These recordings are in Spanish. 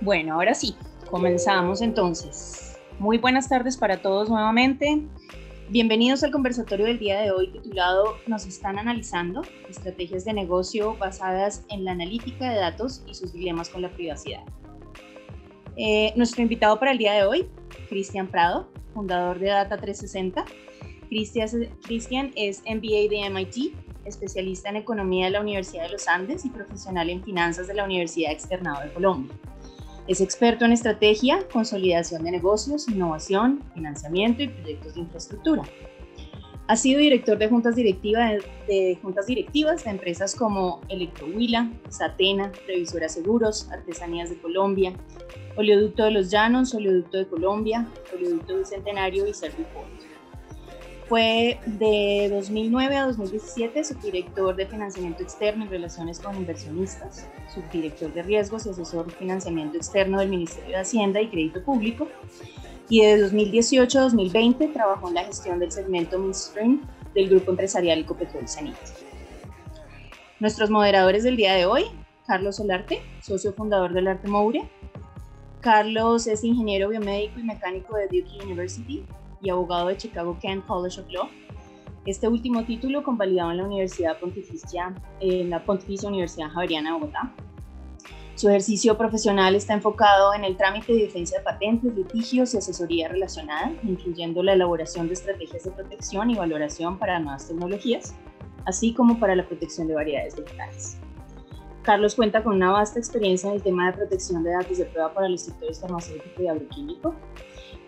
Bueno, ahora sí, comenzamos entonces. Muy buenas tardes para todos nuevamente. Bienvenidos al conversatorio del día de hoy titulado Nos están analizando, estrategias de negocio basadas en la analítica de datos y sus dilemas con la privacidad. Nuestro invitado para el día de hoy, Cristian Prado, fundador de Data360. Cristian es MBA de MIT, especialista en economía de la Universidad de los Andes y profesional en finanzas de la Universidad Externado de Colombia. Es experto en estrategia, consolidación de negocios, innovación, financiamiento y proyectos de infraestructura. Ha sido director de juntas directivas de empresas como Electrohuila, Satena, Previsora Seguros, Artesanías de Colombia, Oleoducto de los Llanos, Oleoducto de Colombia, Oleoducto Bicentenario y Serviport. Fue de 2009 a 2017 subdirector de financiamiento externo y relaciones con inversionistas, subdirector de riesgos y asesor de financiamiento externo del Ministerio de Hacienda y Crédito Público, y de 2018 a 2020 trabajó en la gestión del segmento Midstream del grupo empresarial Ecopetrol Cenit. Nuestros moderadores del día de hoy: Carlos Solarte, socio fundador del Arte Moure. Carlos es ingeniero biomédico y mecánico de Duke University y abogado de Chicago Kent College of Law. Este último título convalidado en la Universidad Pontificia Universidad Javeriana de Bogotá. Su ejercicio profesional está enfocado en el trámite y defensa de patentes, litigios y asesoría relacionada, incluyendo la elaboración de estrategias de protección y valoración para nuevas tecnologías, así como para la protección de variedades digitales. Carlos cuenta con una vasta experiencia en el tema de protección de datos de prueba para los sectores farmacéutico y agroquímico,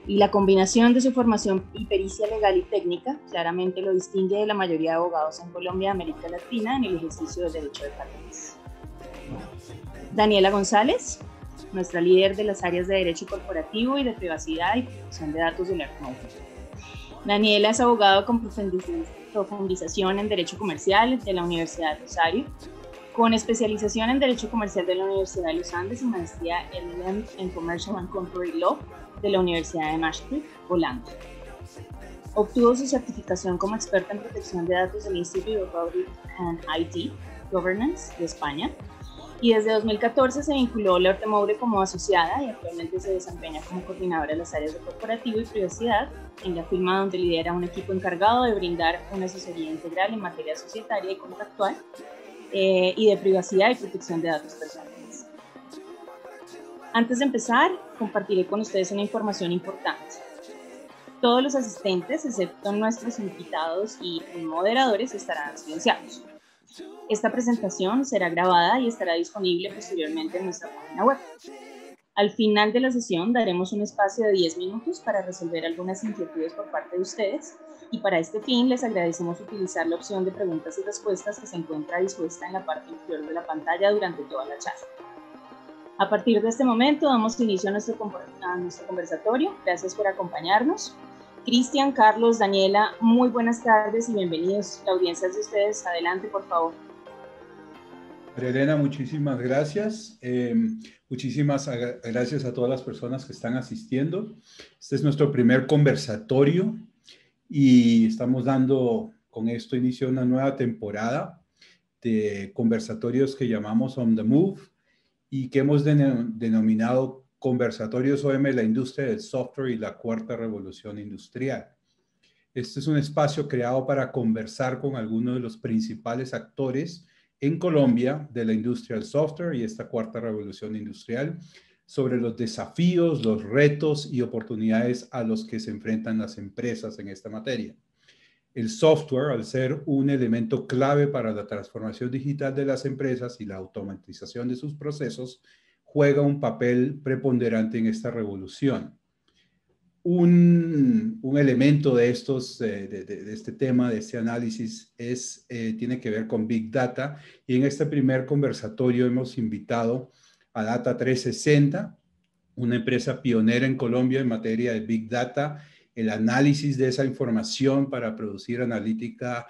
y la combinación de su formación y pericia legal y técnica claramente lo distingue de la mayoría de abogados en Colombia y América Latina en el ejercicio del derecho de patentes. Daniela González, nuestra líder de las áreas de Derecho Corporativo y de Privacidad y Protección de Datos del Arte Moure. Daniela es abogada con profundización en Derecho Comercial de la Universidad de Rosario, con especialización en Derecho Comercial de la Universidad de los Andes y maestría LLM en Commercial and Corporate Law de la Universidad de Maastricht, Holanda. Obtuvo su certificación como experta en protección de datos del Institute of Audit and IT Governance de España, y desde 2014 se vinculó al Arte Moure como asociada y actualmente se desempeña como coordinadora de las áreas de corporativo y privacidad en la firma, donde lidera un equipo encargado de brindar una asesoría integral en materia societaria y contractual y de privacidad y protección de datos personales. Antes de empezar, compartiré con ustedes una información importante. Todos los asistentes, excepto nuestros invitados y moderadores, estarán silenciados. Esta presentación será grabada y estará disponible posteriormente en nuestra página web. Al final de la sesión daremos un espacio de 10 minutos para resolver algunas inquietudes por parte de ustedes, y para este fin les agradecemos utilizar la opción de preguntas y respuestas que se encuentra dispuesta en la parte inferior de la pantalla durante toda la charla. A partir de este momento damos inicio a nuestro conversatorio. Gracias por acompañarnos. Cristian, Carlos, Daniela, muy buenas tardes y bienvenidos. La audiencia es de ustedes. Adelante, por favor. María Elena, muchísimas gracias. Muchísimas gracias a todas las personas que están asistiendo. Este es nuestro primer conversatorio y estamos dando con esto inicio a una nueva temporada de conversatorios que llamamos On the Move y que hemos denominado Conversatorios OM, la industria del software y la cuarta revolución industrial. Este es un espacio creado para conversar con algunos de los principales actores en Colombia de la industria del software y esta cuarta revolución industrial sobre los desafíos, los retos y oportunidades a los que se enfrentan las empresas en esta materia. El software, al ser un elemento clave para la transformación digital de las empresas y la automatización de sus procesos, juega un papel preponderante en esta revolución. Un elemento de este tema, de este análisis, tiene que ver con Big Data, y en este primer conversatorio hemos invitado a Data360, una empresa pionera en Colombia en materia de Big Data, el análisis de esa información para producir analítica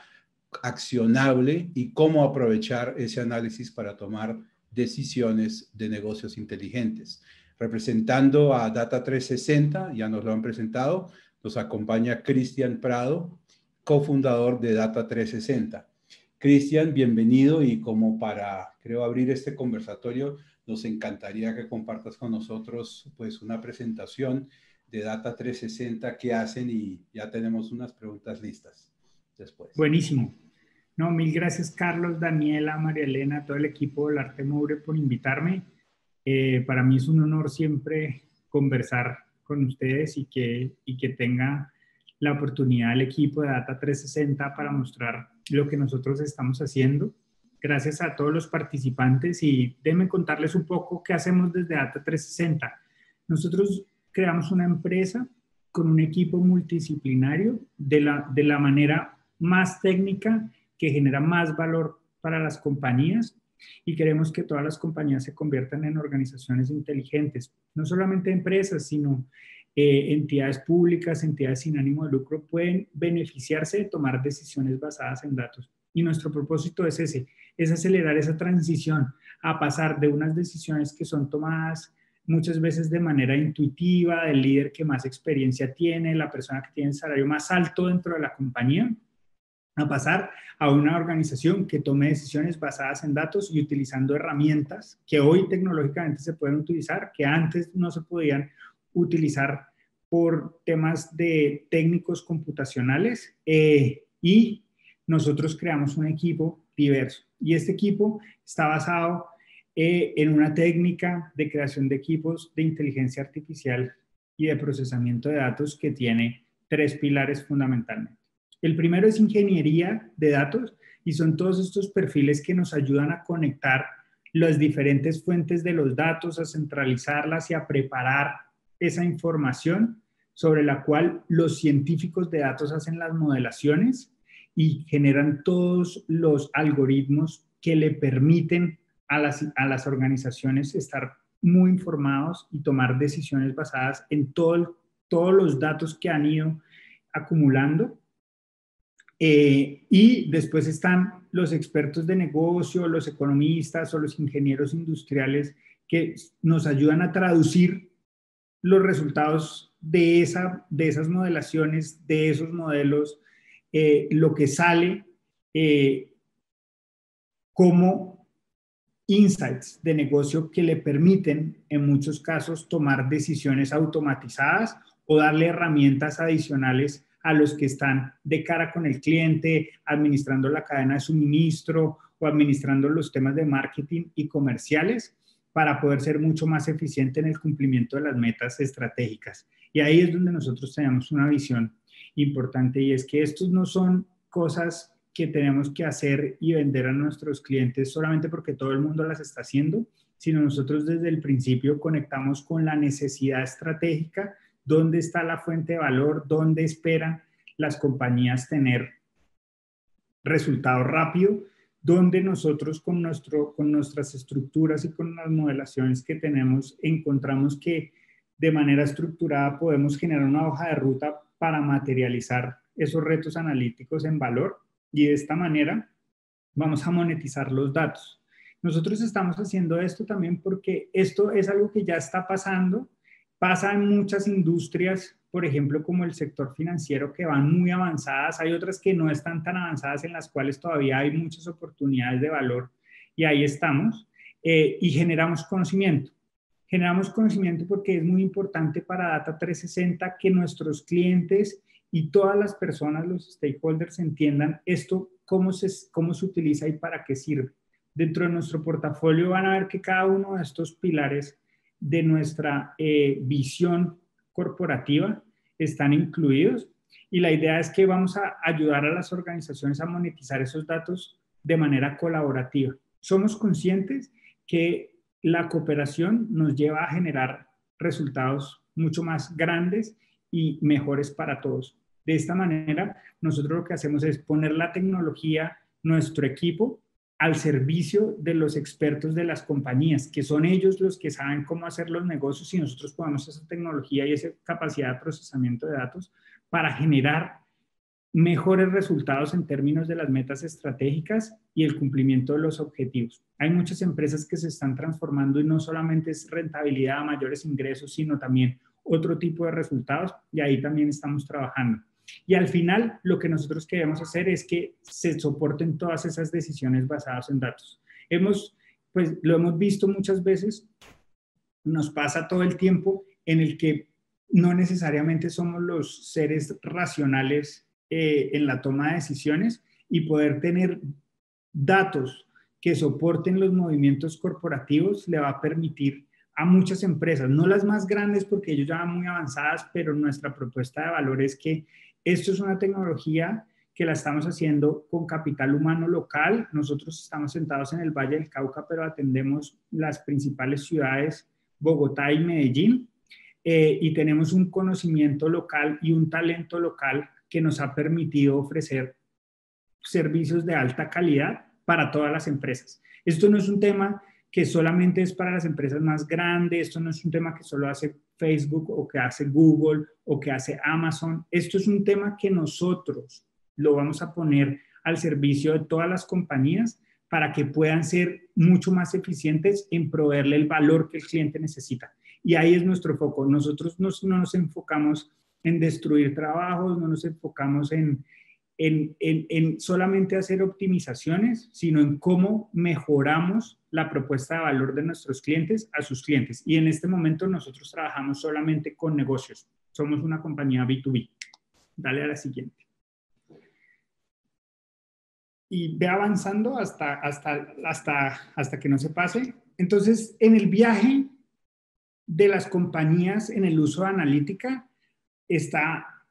accionable y cómo aprovechar ese análisis para tomar decisiones de negocios inteligentes. Representando a Data360, ya nos lo han presentado, nos acompaña Cristian Prado, cofundador de Data360. Cristian, bienvenido, y como para, creo, abrir este conversatorio, nos encantaría que compartas con nosotros pues una presentación de Data 360 que hacen, y ya tenemos unas preguntas listas después. Buenísimo. No, mil gracias, Carlos, Daniela, María Elena, todo el equipo del Arte Moure por invitarme. Para mí es un honor siempre conversar con ustedes y que tenga la oportunidad el equipo de Data 360 para mostrar lo que nosotros estamos haciendo. Gracias a todos los participantes, y déjenme contarles un poco qué hacemos desde Data 360. Nosotros creamos una empresa con un equipo multidisciplinario de la manera más técnica que genera más valor para las compañías, y queremos que todas las compañías se conviertan en organizaciones inteligentes. No solamente empresas, sino entidades públicas, entidades sin ánimo de lucro pueden beneficiarse de tomar decisiones basadas en datos. Y nuestro propósito es ese, es acelerar esa transición a pasar de unas decisiones que son tomadas muchas veces de manera intuitiva, del líder que más experiencia tiene, la persona que tiene el salario más alto dentro de la compañía, a pasar a una organización que tome decisiones basadas en datos y utilizando herramientas que hoy tecnológicamente se pueden utilizar, que antes no se podían utilizar por temas de técnicos computacionales, y nosotros creamos un equipo diverso. Y este equipo está basado en una técnica de creación de equipos de inteligencia artificial y de procesamiento de datos que tiene 3 pilares fundamentalmente. El primero es ingeniería de datos, y son todos estos perfiles que nos ayudan a conectar las diferentes fuentes de los datos, a centralizarlas y a preparar esa información sobre la cual los científicos de datos hacen las modelaciones y generan todos los algoritmos que le permiten a las organizaciones estar muy informados y tomar decisiones basadas en todos los datos que han ido acumulando. Y después están los expertos de negocio, los economistas o los ingenieros industriales que nos ayudan a traducir los resultados de esas modelaciones, de esos modelos, lo que sale como insights de negocio que le permiten en muchos casos tomar decisiones automatizadas o darle herramientas adicionales a los que están de cara con el cliente, administrando la cadena de suministro o administrando los temas de marketing y comerciales, para poder ser mucho más eficiente en el cumplimiento de las metas estratégicas. Y ahí es donde nosotros tenemos una visión importante, y es que estos no son cosas que tenemos que hacer y vender a nuestros clientes solamente porque todo el mundo las está haciendo, sino nosotros desde el principio conectamos con la necesidad estratégica. ¿Dónde está la fuente de valor? ¿Dónde esperan las compañías tener resultados rápidos? ¿Dónde nosotros con nuestras estructuras y con las modelaciones que tenemos encontramos que de manera estructurada podemos generar una hoja de ruta para materializar esos retos analíticos en valor? Y de esta manera vamos a monetizar los datos. Nosotros estamos haciendo esto también porque esto es algo que ya está pasando. Pasa en muchas industrias, por ejemplo, como el sector financiero, que van muy avanzadas. Hay otras que no están tan avanzadas, en las cuales todavía hay muchas oportunidades de valor, y ahí estamos. Y generamos conocimiento. Generamos conocimiento porque es muy importante para Data 360 que nuestros clientes y todas las personas, los stakeholders, entiendan esto, cómo se utiliza y para qué sirve. Dentro de nuestro portafolio van a ver que cada uno de estos pilares de nuestra visión corporativa están incluidos, y la idea es que vamos a ayudar a las organizaciones a monetizar esos datos de manera colaborativa. Somos conscientes que la cooperación nos lleva a generar resultados mucho más grandes y mejores para todos. De esta manera, nosotros lo que hacemos es poner la tecnología, nuestro equipo, al servicio de los expertos de las compañías, que son ellos los que saben cómo hacer los negocios, y nosotros ponemos esa tecnología y esa capacidad de procesamiento de datos para generar mejores resultados en términos de las metas estratégicas y el cumplimiento de los objetivos. Hay muchas empresas que se están transformando, y no solamente es rentabilidad, mayores ingresos, sino también otro tipo de resultados, y ahí también estamos trabajando. Y al final, lo que nosotros queremos hacer es que se soporten todas esas decisiones basadas en datos. Pues lo hemos visto muchas veces, nos pasa todo el tiempo en el que no necesariamente somos los seres racionales en la toma de decisiones, y poder tener datos que soporten los movimientos corporativos le va a permitir a muchas empresas, no las más grandes porque ellos ya van muy avanzadas, pero nuestra propuesta de valor es que esto es una tecnología que la estamos haciendo con capital humano local. Nosotros estamos sentados en el Valle del Cauca, pero atendemos las principales ciudades, Bogotá y Medellín, y tenemos un conocimiento local y un talento local que nos ha permitido ofrecer servicios de alta calidad para todas las empresas. Esto no es un tema que solamente es para las empresas más grandes, esto no es un tema que solo hace Facebook o que hace Google o que hace Amazon. Esto es un tema que nosotros lo vamos a poner al servicio de todas las compañías para que puedan ser mucho más eficientes en proveerle el valor que el cliente necesita. Y ahí es nuestro foco. Nosotros no nos enfocamos en destruir trabajos, no nos enfocamos en solamente hacer optimizaciones, sino en cómo mejoramos la propuesta de valor de nuestros clientes a sus clientes. Y en este momento nosotros trabajamos solamente con negocios. Somos una compañía B2B. Dale a la siguiente. Y ve avanzando hasta que no se pase. Entonces, en el viaje de las compañías en el uso de analítica está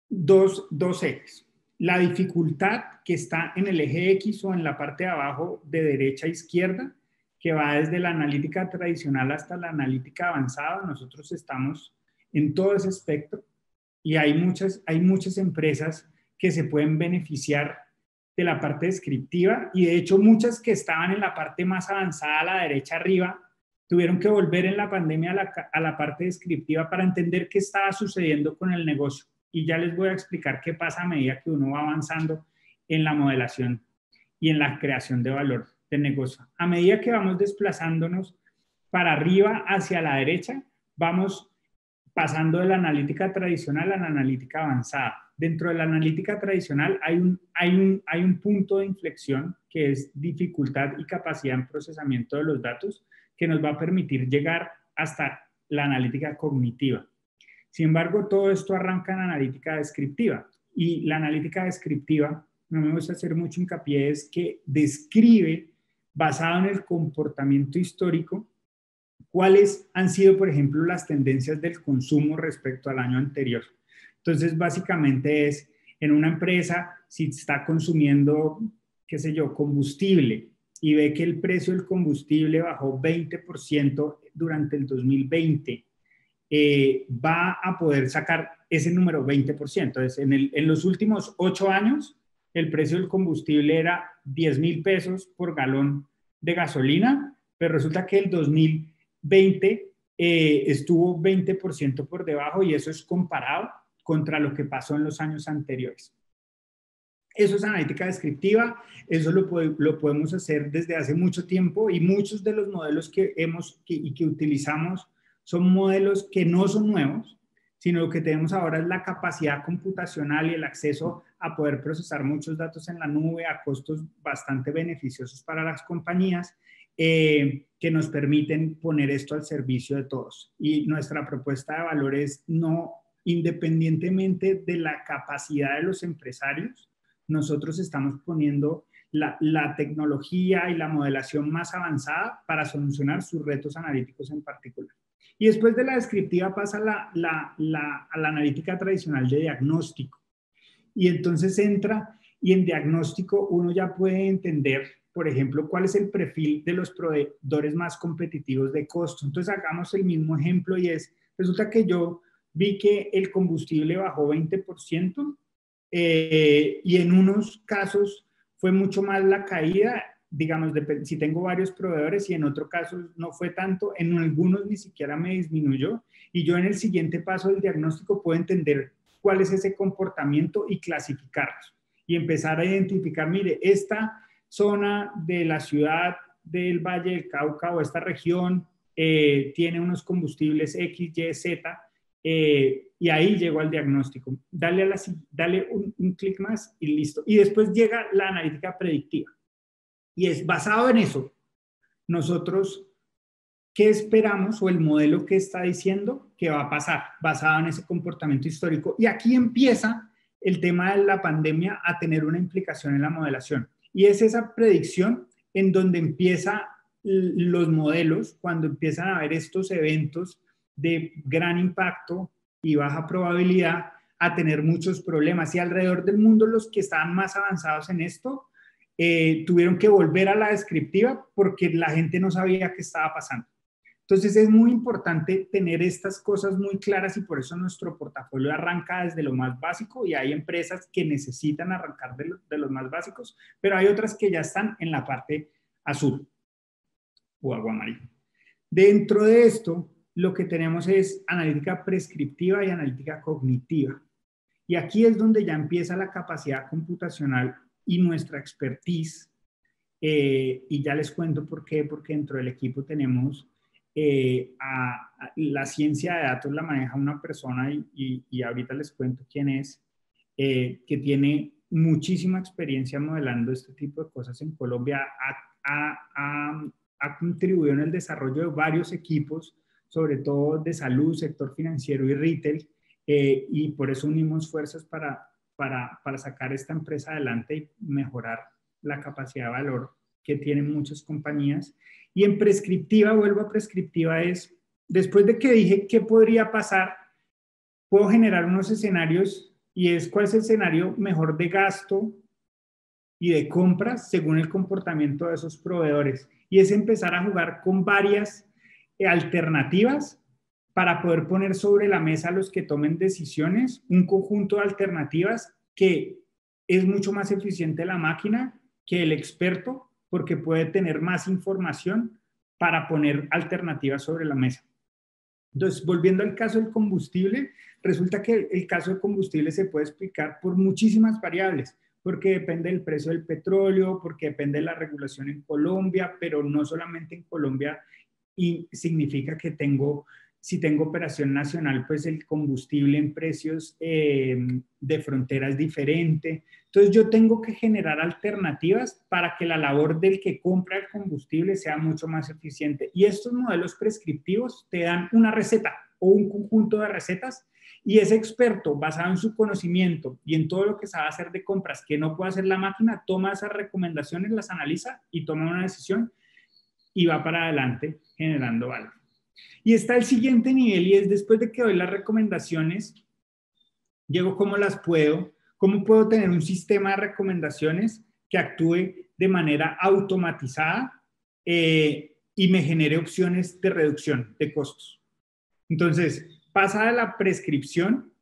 dos ejes. La dificultad que está en el eje X o en la parte de abajo de derecha a izquierda, que va desde la analítica tradicional hasta la analítica avanzada. Nosotros estamos en todo ese espectro y hay muchas empresas que se pueden beneficiar de la parte descriptiva, y de hecho muchas que estaban en la parte más avanzada a la derecha arriba tuvieron que volver en la pandemia a la parte descriptiva para entender qué estaba sucediendo con el negocio. Y ya les voy a explicar qué pasa a medida que uno va avanzando en la modelación y en la creación de valor de negocio. A medida que vamos desplazándonos para arriba hacia la derecha, vamos pasando de la analítica tradicional a la analítica avanzada. Dentro de la analítica tradicional hay un punto de inflexión que es dificultad y capacidad en procesamiento de los datos, que nos va a permitir llegar hasta la analítica cognitiva. Sin embargo, todo esto arranca en analítica descriptiva, y la analítica descriptiva, no me gusta hacer mucho hincapié, es que describe, basado en el comportamiento histórico, cuáles han sido, por ejemplo, las tendencias del consumo respecto al año anterior. Entonces, básicamente es, en una empresa, si está consumiendo, qué sé yo, combustible, y ve que el precio del combustible bajó 20% durante el 2020, va a poder sacar ese número 20%. Entonces, en los últimos 8 años, el precio del combustible era 10,000 pesos por galón de gasolina, pero resulta que el 2020 estuvo 20% por debajo, y eso es comparado contra lo que pasó en los años anteriores. Eso es analítica descriptiva, eso lo podemos hacer desde hace mucho tiempo, y muchos de los modelos que utilizamos son modelos que no son nuevos, sino lo que tenemos ahora es la capacidad computacional y el acceso a poder procesar muchos datos en la nube a costos bastante beneficiosos para las compañías, que nos permiten poner esto al servicio de todos. Y nuestra propuesta de valor es, no, independientemente de la capacidad de los empresarios, nosotros estamos poniendo la tecnología y la modelación más avanzada para solucionar sus retos analíticos en particular. Y después de la descriptiva pasa a la analítica tradicional de diagnóstico. Y entonces entra, y en diagnóstico uno ya puede entender, por ejemplo, cuál es el perfil de los proveedores más competitivos de costo. Entonces hagamos el mismo ejemplo, y resulta que yo vi que el combustible bajó 20%, y en unos casos fue mucho más la caída, digamos, si tengo varios proveedores, y en otros casos no fue tanto, en algunos ni siquiera me disminuyó, y yo en el siguiente paso del diagnóstico puedo entender cuál es ese comportamiento y clasificarlos, y empezar a identificar, mire, esta zona de la ciudad del Valle del Cauca o esta región tiene unos combustibles X, Y, Z, y ahí llego al diagnóstico. Dale un clic más y listo. Y después llega la analítica predictiva. Y es basado en eso. Nosotros, ¿qué esperamos o el modelo que está diciendo que va a pasar basado en ese comportamiento histórico? Y aquí empieza el tema de la pandemia a tener una implicación en la modelación. Y es esa predicción en donde empiezan los modelos, cuando empiezan a haber estos eventos de gran impacto y baja probabilidad, a tener muchos problemas. Y alrededor del mundo los que estaban más avanzados en esto tuvieron que volver a la descriptiva porque la gente no sabía qué estaba pasando. Entonces es muy importante tener estas cosas muy claras y por eso nuestro portafolio arranca desde lo más básico y hay empresas que necesitan arrancar de los más básicos, pero hay otras que ya están en la parte azul o aguamarina. Dentro de esto, lo que tenemos es analítica prescriptiva y analítica cognitiva. Y aquí es donde ya empieza la capacidad computacional y nuestra expertise. Y ya les cuento por qué, porque dentro del equipo tenemos la ciencia de datos la maneja una persona y ahorita les cuento quién es, que tiene muchísima experiencia modelando este tipo de cosas en Colombia, ha contribuido en el desarrollo de varios equipos, sobre todo de salud, sector financiero y retail, y por eso unimos fuerzas para sacar esta empresa adelante y mejorar la capacidad de valor que tienen muchas compañías. Y en prescriptiva, vuelvo a prescriptiva, es, después de que dije qué podría pasar, puedo generar unos escenarios y es cuál es el escenario mejor de gasto y de compras según el comportamiento de esos proveedores. Y es empezar a jugar con varias alternativas para poder poner sobre la mesa a los que tomen decisiones un conjunto de alternativas que es mucho más eficiente la máquina que el experto porque puede tener más información para poner alternativas sobre la mesa. Entonces, volviendo al caso del combustible, resulta que el caso del combustible se puede explicar por muchísimas variables, porque depende del precio del petróleo, porque depende de la regulación en Colombia, pero no solamente en Colombia, y significa que si tengo operación nacional, pues el combustible en precios de frontera es diferente. Entonces yo tengo que generar alternativas para que la labor del que compra el combustible sea mucho más eficiente. Y estos modelos prescriptivos te dan una receta o un conjunto de recetas y ese experto, basado en su conocimiento y en todo lo que sabe hacer de compras que no puede hacer la máquina, toma esas recomendaciones, las analiza y toma una decisión y va para adelante generando valor. Y está el siguiente nivel y es después de que doy las recomendaciones, llego cómo puedo tener un sistema de recomendaciones que actúe de manera automatizada y me genere opciones de reducción de costos. Entonces, pasa de la prescripción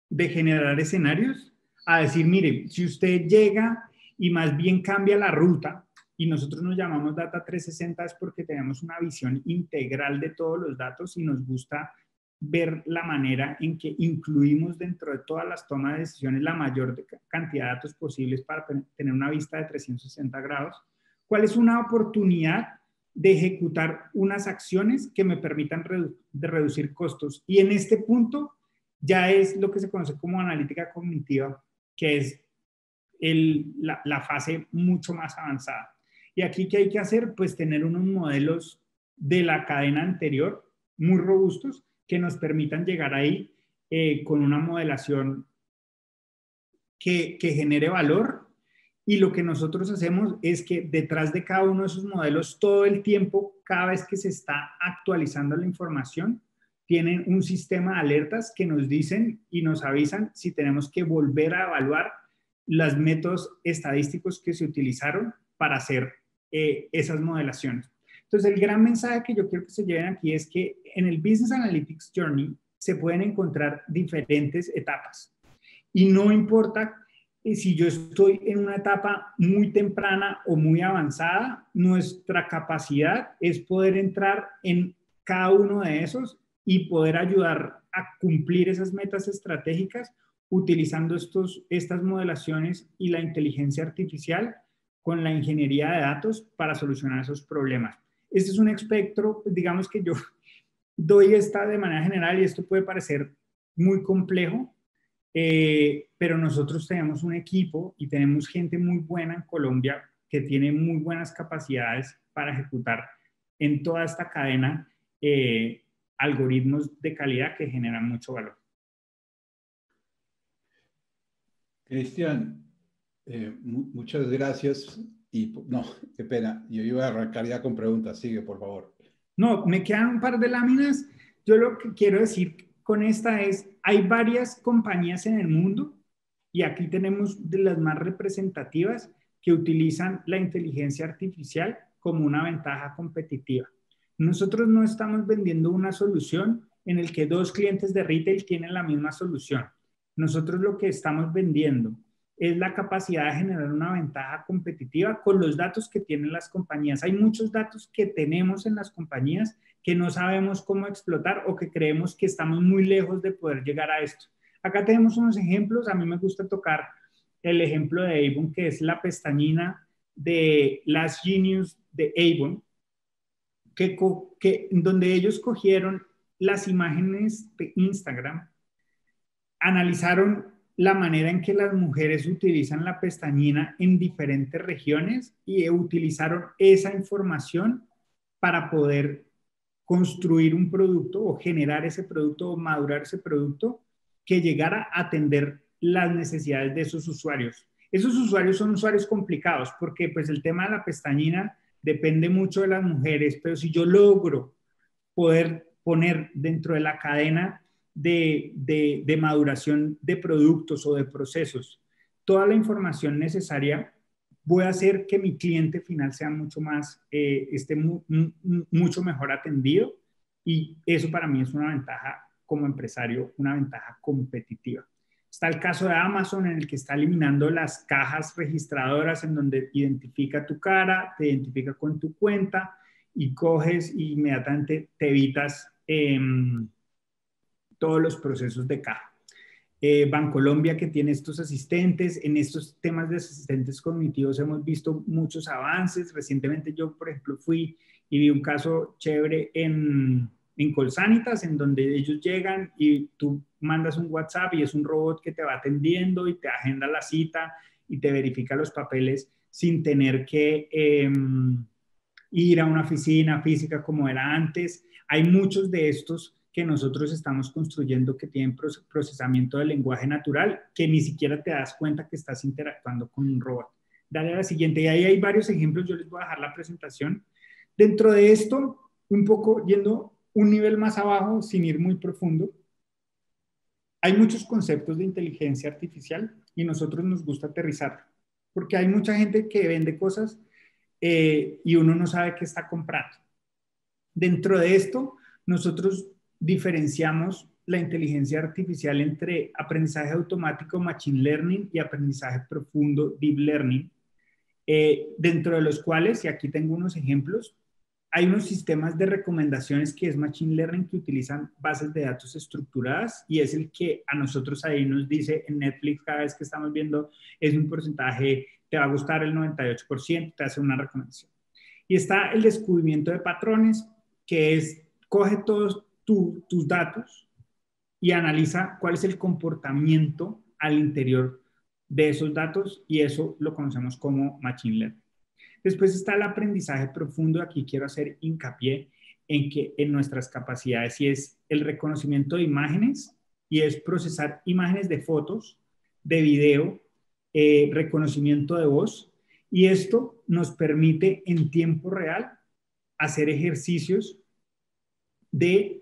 de generar escenarios a decir, mire, si usted llega y más bien cambia la ruta, y nosotros nos llamamos Data 360 es porque tenemos una visión integral de todos los datos y nos gusta ver la manera en que incluimos dentro de todas las tomas de decisiones la mayor cantidad de datos posibles para tener una vista de 360 grados. ¿Cuál es una oportunidad de ejecutar unas acciones que me permitan reducir costos? Y en este punto ya es lo que se conoce como analítica cognitiva, que es la fase mucho más avanzada. Y aquí, ¿qué hay que hacer? Pues tener unos modelos de la cadena anterior muy robustos que nos permitan llegar ahí con una modelación que genere valor. Y lo que nosotros hacemos es que detrás de cada uno de esos modelos, todo el tiempo, cada vez que se está actualizando la información, tienen un sistema de alertas que nos dicen y nos avisan si tenemos que volver a evaluar los métodos estadísticos que se utilizaron para hacer esas modelaciones. Entonces, el gran mensaje que yo quiero que se lleven aquí es que en el Business Analytics Journey se pueden encontrar diferentes etapas y no importa si yo estoy en una etapa muy temprana o muy avanzada, nuestra capacidad es poder entrar en cada uno de esos y poder ayudar a cumplir esas metas estratégicas utilizando estas modelaciones y la inteligencia artificial con la ingeniería de datos para solucionar esos problemas. Este es un espectro, digamos que yo doy esta de manera general y esto puede parecer muy complejo, pero nosotros tenemos un equipo y tenemos gente muy buena en Colombia que tiene muy buenas capacidades para ejecutar en toda esta cadena algoritmos de calidad que generan mucho valor. Cristian, muchas gracias. Y no, qué pena, yo iba a arrancar ya con preguntas. Sigue, por favor. No, me quedan un par de láminas. Yo lo que quiero decir con esta es, hay varias compañías en el mundo y aquí tenemos de las más representativas que utilizan la inteligencia artificial como una ventaja competitiva. Nosotros no estamos vendiendo una solución en el que dos clientes de retail tienen la misma solución. Nosotros lo que estamos vendiendo es la capacidad de generar una ventaja competitiva con los datos que tienen las compañías. Hay muchos datos que tenemos en las compañías que no sabemos cómo explotar o que creemos que estamos muy lejos de poder llegar a esto. Acá tenemos unos ejemplos. A mí me gusta tocar el ejemplo de Avon, que es la pestañina de Last Genius de Avon, donde ellos cogieron las imágenes de Instagram, analizaron la manera en que las mujeres utilizan la pestañina en diferentes regiones y utilizaron esa información para poder construir un producto o generar ese producto o madurar ese producto que llegara a atender las necesidades de esos usuarios. Esos usuarios son usuarios complicados porque pues el tema de la pestañina depende mucho de las mujeres, pero si yo logro poder poner dentro de la cadena de maduración de productos o de procesos toda la información necesaria, voy a hacer que mi cliente final sea mucho más, esté mucho mejor atendido, y eso para mí es una ventaja como empresario, una ventaja competitiva. Está el caso de Amazon, en el que está eliminando las cajas registradoras en donde identifica tu cara, te identifica con tu cuenta y coges y inmediatamente te evitas todos los procesos de caja. Bancolombia, que tiene estos asistentes. En estos temas de asistentes cognitivos hemos visto muchos avances. Recientemente yo, por ejemplo, fui y vi un caso chévere en Colsanitas, en donde ellos llegan y tú mandas un WhatsApp y es un robot que te va atendiendo y te agenda la cita y te verifica los papeles sin tener que ir a una oficina física como era antes. Hay muchos de estos que nosotros estamos construyendo que tienen procesamiento del lenguaje natural, que ni siquiera te das cuenta que estás interactuando con un robot. Dale a la siguiente. Y ahí hay varios ejemplos. Yo les voy a dejar la presentación. Dentro de esto, un poco yendo un nivel más abajo, sin ir muy profundo, hay muchos conceptos de inteligencia artificial y nosotros nos gusta aterrizar, porque hay mucha gente que vende cosas y uno no sabe qué está comprando. Dentro de esto, nosotros diferenciamos la inteligencia artificial entre aprendizaje automático, machine learning, y aprendizaje profundo, deep learning, dentro de los cuales, y aquí tengo unos ejemplos, hay unos sistemas de recomendaciones que es machine learning, que utilizan bases de datos estructuradas, y es el que a nosotros ahí nos dice en Netflix cada vez que estamos viendo es un porcentaje, te va a gustar el 98%, te hace una recomendación. Y está el descubrimiento de patrones, que es coge todos tus datos y analiza cuál es el comportamiento al interior de esos datos, y eso lo conocemos como machine learning. Después está el aprendizaje profundo. Aquí quiero hacer hincapié en nuestras capacidades, y es el reconocimiento de imágenes, y es procesar imágenes de fotos, de video, reconocimiento de voz, y esto nos permite en tiempo real hacer ejercicios de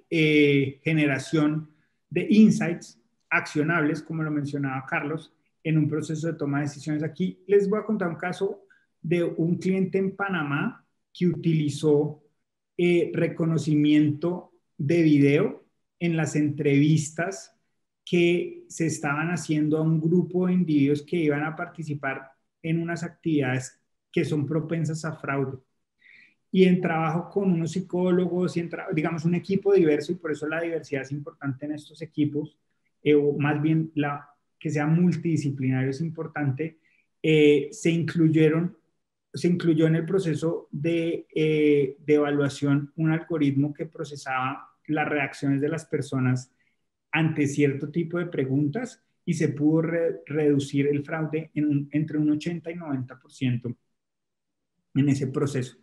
generación de insights accionables, como lo mencionaba Carlos, en un proceso de toma de decisiones. Aquí les voy a contar un caso de un cliente en Panamá que utilizó reconocimiento de video en las entrevistas que se estaban haciendo a un grupo de individuos que iban a participar en unas actividades que son propensas a fraude. Y en trabajo con unos psicólogos, y digamos un equipo diverso, y por eso la diversidad es importante en estos equipos, o más bien que sea multidisciplinario es importante. Se incluyó en el proceso de evaluación un algoritmo que procesaba las reacciones de las personas ante cierto tipo de preguntas y se pudo reducir el fraude entre un 80 y 90% en ese proceso.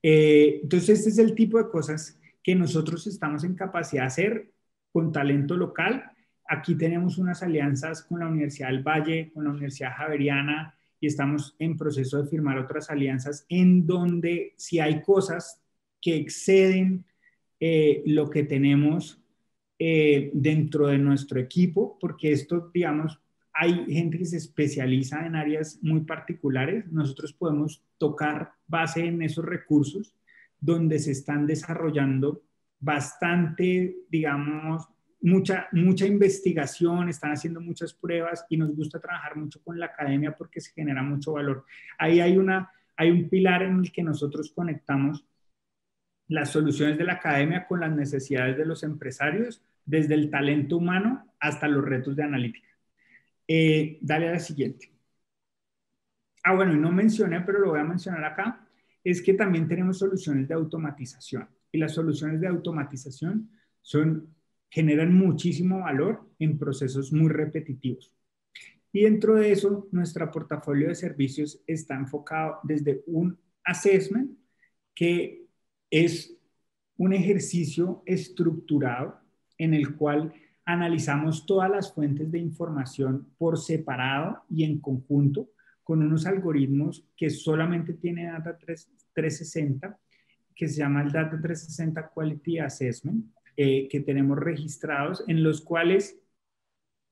Entonces, este es el tipo de cosas que nosotros estamos en capacidad de hacer con talento local. Aquí tenemos unas alianzas con la Universidad del Valle, con la Universidad Javeriana, y estamos en proceso de firmar otras alianzas en donde si hay cosas que exceden lo que tenemos dentro de nuestro equipo, porque esto, digamos, hay gente que se especializa en áreas muy particulares. Nosotros podemos tocar base en esos recursos donde se están desarrollando bastante, digamos, mucha investigación, están haciendo muchas pruebas y nos gusta trabajar mucho con la academia porque se genera mucho valor. Ahí hay un pilar en el que nosotros conectamos las soluciones de la academia con las necesidades de los empresarios, desde el talento humano hasta los retos de analítica. Dale a la siguiente. Bueno, y no mencioné, pero lo voy a mencionar acá, es que también tenemos soluciones de automatización. Y las soluciones de automatización generan muchísimo valor en procesos muy repetitivos. Y dentro de eso, nuestro portafolio de servicios está enfocado desde un assessment, que es un ejercicio estructurado en el cual analizamos todas las fuentes de información por separado y en conjunto con unos algoritmos que solamente tiene Data 360, que se llama el Data 360 Quality Assessment, que tenemos registrados, en los cuales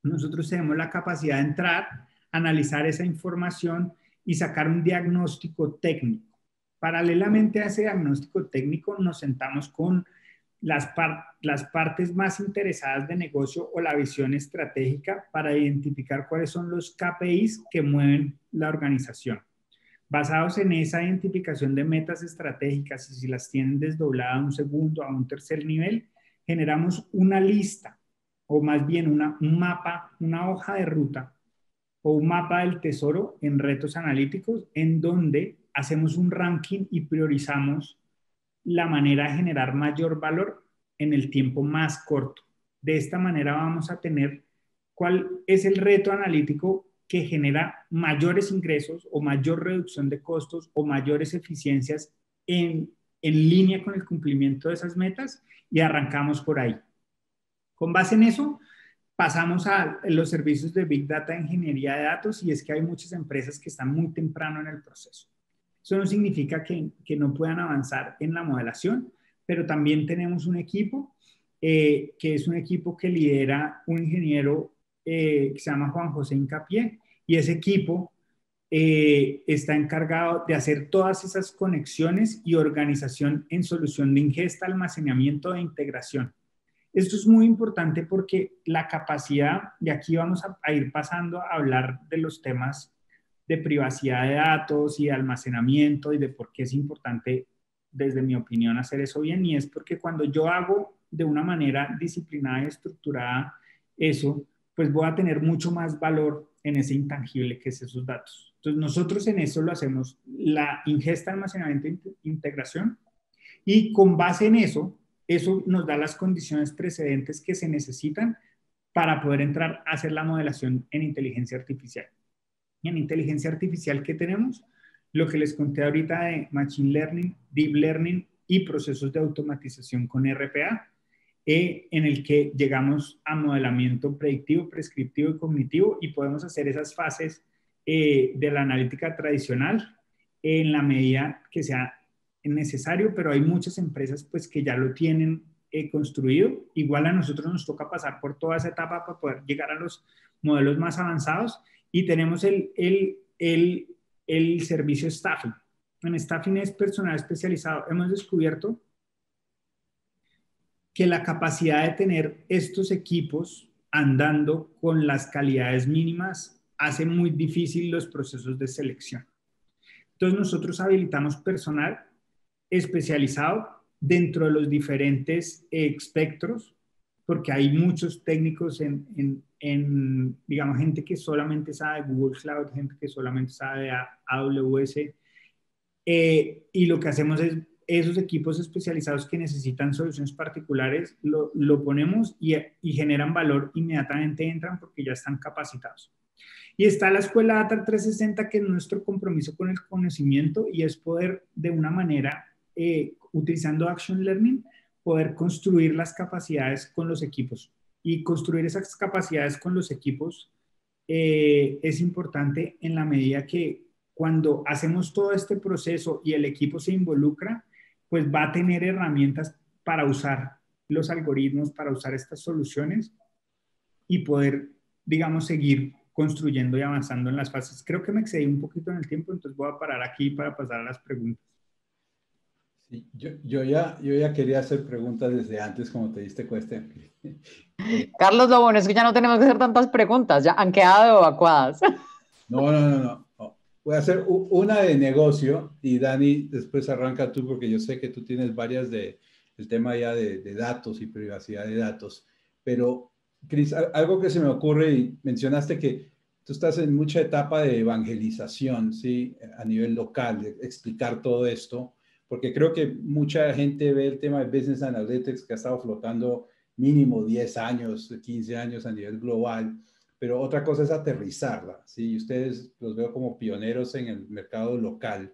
nosotros tenemos la capacidad de entrar, analizar esa información y sacar un diagnóstico técnico. Paralelamente a ese diagnóstico técnico nos sentamos con las partes más interesadas de negocio o la visión estratégica para identificar cuáles son los KPIs que mueven la organización. Basados en esa identificación de metas estratégicas y si las tienen desdobladas a un segundo, a un tercer nivel, generamos una lista o más bien un mapa, una hoja de ruta o un mapa del tesoro en retos analíticos en donde hacemos un ranking y priorizamos la manera de generar mayor valor en el tiempo más corto. De esta manera vamos a tener cuál es el reto analítico que genera mayores ingresos o mayor reducción de costos o mayores eficiencias en línea con el cumplimiento de esas metas y arrancamos por ahí. Con base en eso, pasamos a los servicios de Big Data de ingeniería de datos y es que hay muchas empresas que están muy temprano en el proceso. Eso no significa que no puedan avanzar en la modelación, pero también tenemos un equipo que es un equipo que lidera un ingeniero que se llama Juan José Incapié, y ese equipo está encargado de hacer todas esas conexiones y organización en solución de ingesta, almacenamiento e integración. Esto es muy importante porque la capacidad, y aquí vamos a ir pasando a hablar de los temas de privacidad de datos y de almacenamiento y de por qué es importante, desde mi opinión, hacer eso bien, y es porque cuando yo hago de una manera disciplinada y estructurada eso, pues voy a tener mucho más valor en ese intangible que es esos datos. Entonces nosotros en eso lo hacemos, la ingesta, almacenamiento e integración, y con base en eso nos da las condiciones precedentes que se necesitan para poder entrar a hacer la modelación en inteligencia artificial. Y en inteligencia artificial, ¿qué tenemos? Lo que les conté ahorita de Machine Learning, Deep Learning y procesos de automatización con RPA, en el que llegamos a modelamiento predictivo, prescriptivo y cognitivo y podemos hacer esas fases de la analítica tradicional en la medida que sea necesario, pero hay muchas empresas pues que ya lo tienen construido. Igual a nosotros nos toca pasar por toda esa etapa para poder llegar a los modelos más avanzados. Y tenemos el servicio staffing. En staffing es personal especializado. Hemos descubierto que la capacidad de tener estos equipos andando con las calidades mínimas hace muy difícil los procesos de selección. Entonces nosotros habilitamos personal especializado dentro de los diferentes espectros, porque hay muchos técnicos digamos, gente que solamente sabe Google Cloud, gente que solamente sabe AWS, y lo que hacemos es esos equipos especializados que necesitan soluciones particulares, lo ponemos y generan valor, inmediatamente entran porque ya están capacitados. Y está la Escuela Data 360, que es nuestro compromiso con el conocimiento y es poder de una manera, utilizando Action Learning, poder construir las capacidades con los equipos. Y construir esas capacidades con los equipos es importante en la medida que cuando hacemos todo este proceso y el equipo se involucra, pues va a tener herramientas para usar los algoritmos, para usar estas soluciones y poder, digamos, seguir construyendo y avanzando en las fases. Creo que me excedí un poquito en el tiempo, entonces voy a parar aquí para pasar a las preguntas. Sí, yo ya quería hacer preguntas desde antes, como te diste cuenta. Carlos, lo bueno es que ya no tenemos que hacer tantas preguntas, ya han quedado evacuadas. No. Voy a hacer una de negocio y Dani, después arranca tú porque yo sé que tú tienes varias del tema ya de datos y privacidad de datos. Pero, Cris, algo que se me ocurre y mencionaste que tú estás en mucha etapa de evangelización, ¿sí? A nivel local, de explicar todo esto, porque creo que mucha gente ve el tema de Business Analytics que ha estado flotando mínimo 10 años, 15 años a nivel global. Pero otra cosa es aterrizarla, ¿sí? Ustedes los veo como pioneros en el mercado local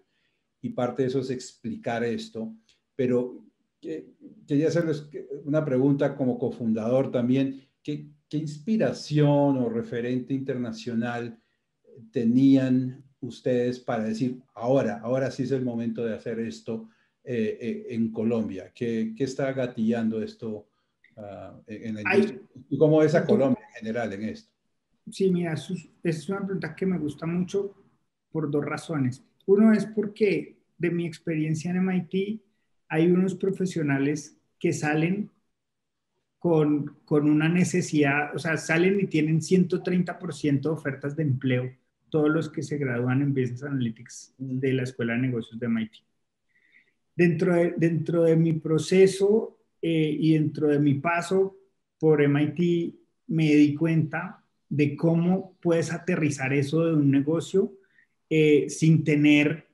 y parte de eso es explicar esto. Pero quería hacerles una pregunta como cofundador también. ¿Qué inspiración o referente internacional tenían ustedes para decir, ahora sí es el momento de hacer esto en Colombia? ¿Qué está gatillando esto en la industria? ¿Y cómo ves a Colombia en general en esto? Sí, mira, es una pregunta que me gusta mucho por dos razones. Uno es porque de mi experiencia en MIT hay unos profesionales que salen con una necesidad, o sea, salen y tienen 130% de ofertas de empleo, todos los que se gradúan en Business Analytics de la Escuela de Negocios de MIT. Dentro de mi proceso y dentro de mi paso por MIT, me di cuenta de cómo puedes aterrizar eso de un negocio sin tener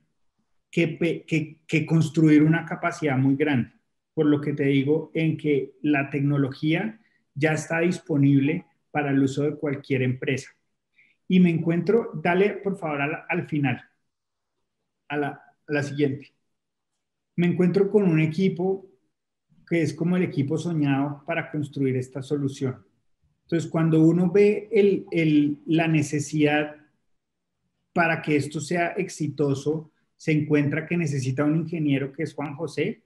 que construir una capacidad muy grande. Por lo que te digo, en que la tecnología ya está disponible para el uso de cualquier empresa. Y me encuentro, dale por favor al final, a la siguiente. Me encuentro con un equipo que es como el equipo soñado para construir esta solución. Entonces, cuando uno ve la necesidad para que esto sea exitoso, se encuentra que necesita un ingeniero que es Juan José,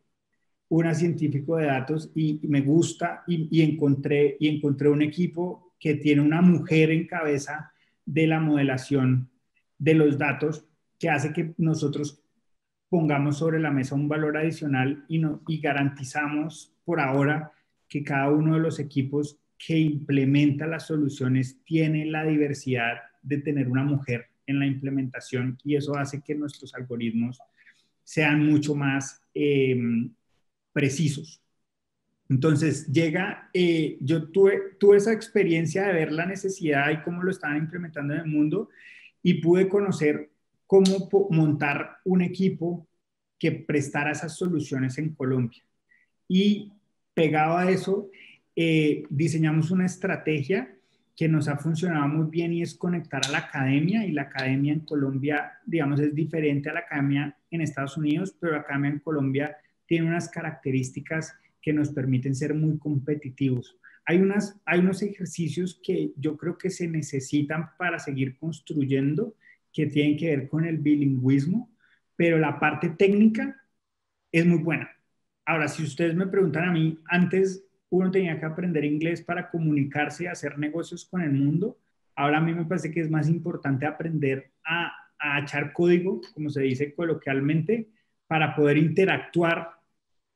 un científico de datos, y me gusta, y encontré un equipo que tiene una mujer en cabeza de la modelación de los datos, que hace que nosotros pongamos sobre la mesa un valor adicional y garantizamos por ahora que cada uno de los equipos que implementa las soluciones tiene la diversidad de tener una mujer en la implementación, y eso hace que nuestros algoritmos sean mucho más precisos. Entonces yo tuve esa experiencia de ver la necesidad y cómo lo estaban implementando en el mundo, y pude conocer cómo montar un equipo que prestara esas soluciones en Colombia. Y pegado a eso, diseñamos una estrategia que nos ha funcionado muy bien, y es conectar a la academia, y la academia en Colombia, digamos, es diferente a la academia en Estados Unidos, pero la academia en Colombia tiene unas características que nos permiten ser muy competitivos. Hay unos ejercicios que yo creo que se necesitan para seguir construyendo, que tienen que ver con el bilingüismo, pero la parte técnica es muy buena. Ahora, si ustedes me preguntan a mí, antes uno tenía que aprender inglés para comunicarse y hacer negocios con el mundo. Ahora a mí me parece que es más importante aprender a echar código, como se dice coloquialmente, para poder interactuar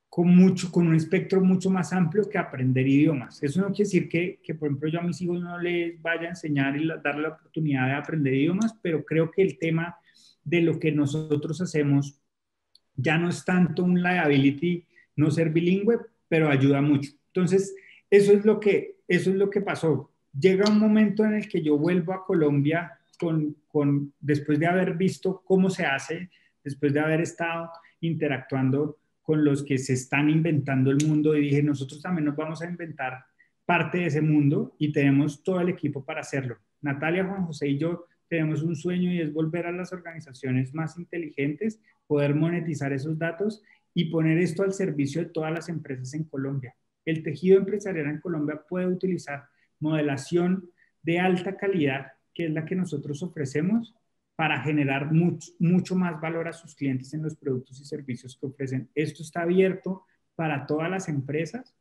con un espectro mucho más amplio que aprender idiomas. Eso no quiere decir que, por ejemplo, yo a mis hijos no les vaya a enseñar y darle la oportunidad de aprender idiomas, pero creo que el tema de lo que nosotros hacemos ya no es tanto un liability no ser bilingüe, pero ayuda mucho. Entonces, eso es lo que pasó. Llega un momento en el que yo vuelvo a Colombia después de haber visto cómo se hace, después de haber estado interactuando con los que se están inventando el mundo y dije, nosotros también nos vamos a inventar parte de ese mundo y tenemos todo el equipo para hacerlo. Natalia, Juan José y yo tenemos un sueño y es volver a las organizaciones más inteligentes, poder monetizar esos datos y poner esto al servicio de todas las empresas en Colombia. El tejido empresarial en Colombia puede utilizar modelación de alta calidad, que es la que nosotros ofrecemos, para generar mucho más valor a sus clientes en los productos y servicios que ofrecen. Esto está abierto para todas las empresas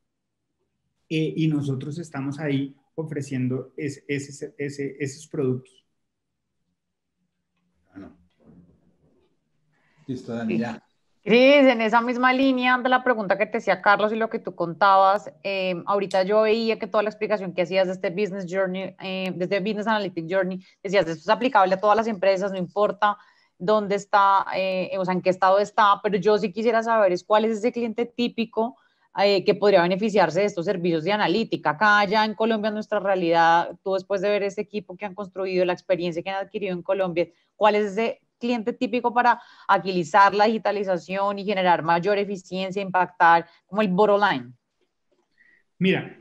y nosotros estamos ahí ofreciendo esos productos. Bueno. Listo, Dani, ya. Cris, en esa misma línea de la pregunta que te hacía Carlos y lo que tú contabas, ahorita yo veía que toda la explicación que hacías de este Business Journey, de este Business Analytic Journey, decías, esto es aplicable a todas las empresas, no importa dónde está, o sea, en qué estado está, pero yo sí quisiera saber es cuál es ese cliente típico que podría beneficiarse de estos servicios de analítica. Acá ya en Colombia, nuestra realidad, tú después de ver ese equipo que han construido, la experiencia que han adquirido en Colombia, ¿cuál es ese cliente típico para agilizar la digitalización y generar mayor eficiencia, impactar como el bottom line? Mira,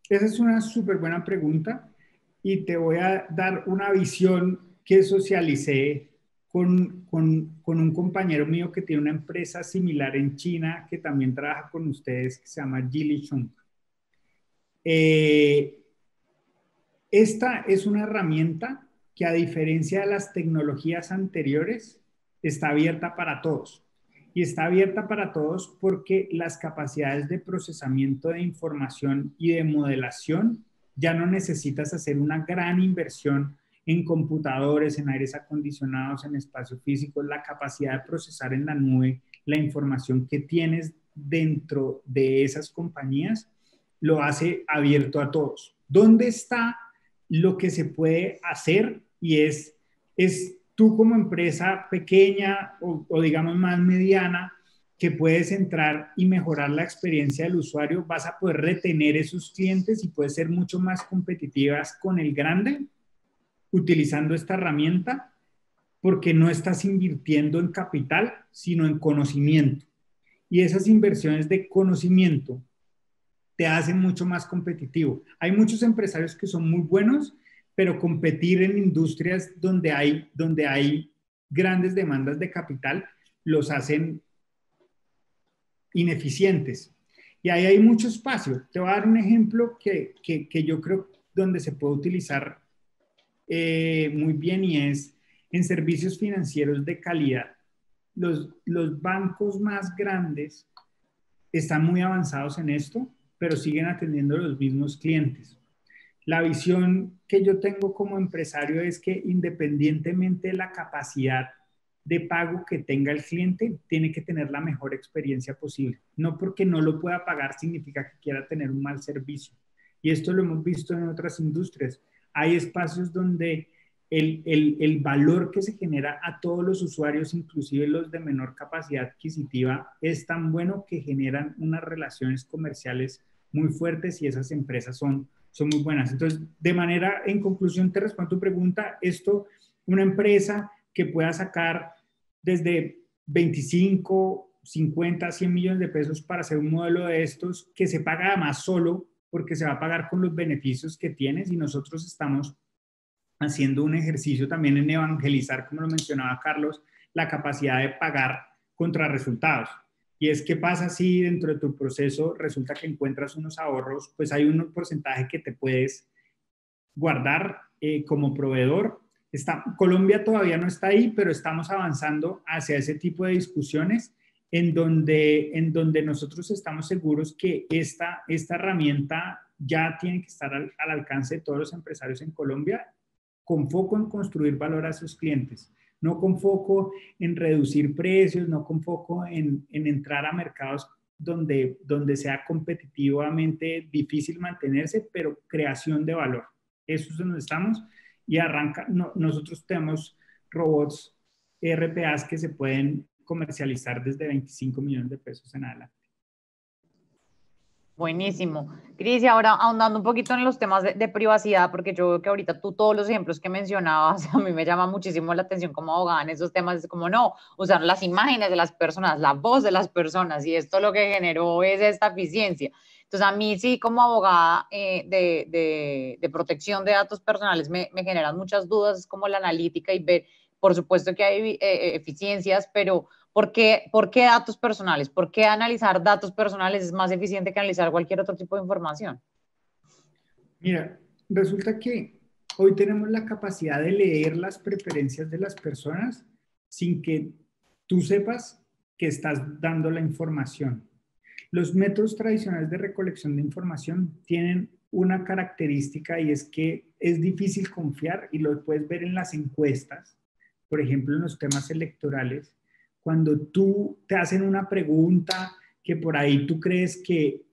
esa es una súper buena pregunta y te voy a dar una visión que socialicé con un compañero mío que tiene una empresa similar en China que también trabaja con ustedes, que se llama Jilichung. Esta es una herramienta que, a diferencia de las tecnologías anteriores, está abierta para todos. Y está abierta para todos porque las capacidades de procesamiento de información y de modelación ya no necesitas hacer una gran inversión en computadores, en aires acondicionados, en espacio físico. La capacidad de procesar en la nube la información que tienes dentro de esas compañías lo hace abierto a todos. ¿Dónde está lo que se puede hacer? Y es tú como empresa pequeña o digamos más mediana, que puedes entrar y mejorar la experiencia del usuario, vas a poder retener esos clientes y puedes ser mucho más competitivas con el grande utilizando esta herramienta, porque no estás invirtiendo en capital, sino en conocimiento. Y esas inversiones de conocimiento te hacen mucho más competitivo. Hay muchos empresarios que son muy buenos, pero competir en industrias donde hay grandes demandas de capital los hacen ineficientes. Y ahí hay mucho espacio. Te voy a dar un ejemplo que yo creo donde se puede utilizar muy bien y es en servicios financieros de calidad. Los bancos más grandes están muy avanzados en esto, pero siguen atendiendo a los mismos clientes. La visión que yo tengo como empresario es que, independientemente de la capacidad de pago que tenga el cliente, tiene que tener la mejor experiencia posible. No porque no lo pueda pagar significa que quiera tener un mal servicio. Y esto lo hemos visto en otras industrias. Hay espacios donde el valor que se genera a todos los usuarios, inclusive los de menor capacidad adquisitiva, es tan bueno que generan unas relaciones comerciales muy fuertes y esas empresas son muy buenas. Entonces, en conclusión, te respondo a tu pregunta. Una empresa que pueda sacar desde 25, 50, 100 millones de pesos para hacer un modelo de estos, que se paga además solo, porque se va a pagar con los beneficios que tienes, y nosotros estamos haciendo un ejercicio también en evangelizar, como lo mencionaba Carlos, la capacidad de pagar contra resultados. Y es, ¿qué pasa si dentro de tu proceso resulta que encuentras unos ahorros? Pues hay un porcentaje que te puedes guardar como proveedor. Colombia todavía no está ahí, pero estamos avanzando hacia ese tipo de discusiones en donde nosotros estamos seguros que esta herramienta ya tiene que estar al alcance de todos los empresarios en Colombia, con foco en construir valor a sus clientes, no con foco en reducir precios, no con foco en entrar a mercados donde sea competitivamente difícil mantenerse, pero creación de valor. Eso es donde estamos, y nosotros tenemos robots RPAs que se pueden comercializar desde 25 millones de pesos en adelante. Buenísimo. Cris, y ahora ahondando un poquito en los temas de privacidad, porque yo veo que ahorita tú todos los ejemplos que mencionabas, a mí me llama muchísimo la atención como abogada en esos temas, es como no, usar las imágenes de las personas, la voz de las personas, y esto lo que generó es esta eficiencia. Entonces, a mí sí, como abogada de protección de datos personales, me generan muchas dudas, como la analítica y ver, por supuesto que hay eficiencias, pero por qué datos personales? ¿Por qué analizar datos personales es más eficiente que analizar cualquier otro tipo de información? Mira, resulta que hoy tenemos la capacidad de leer las preferencias de las personas sin que tú sepas que estás dando la información. Los métodos tradicionales de recolección de información tienen una característica y es que es difícil confiar y lo puedes ver en las encuestas, por ejemplo, en los temas electorales, cuando tú te hacen una pregunta que por ahí tú crees que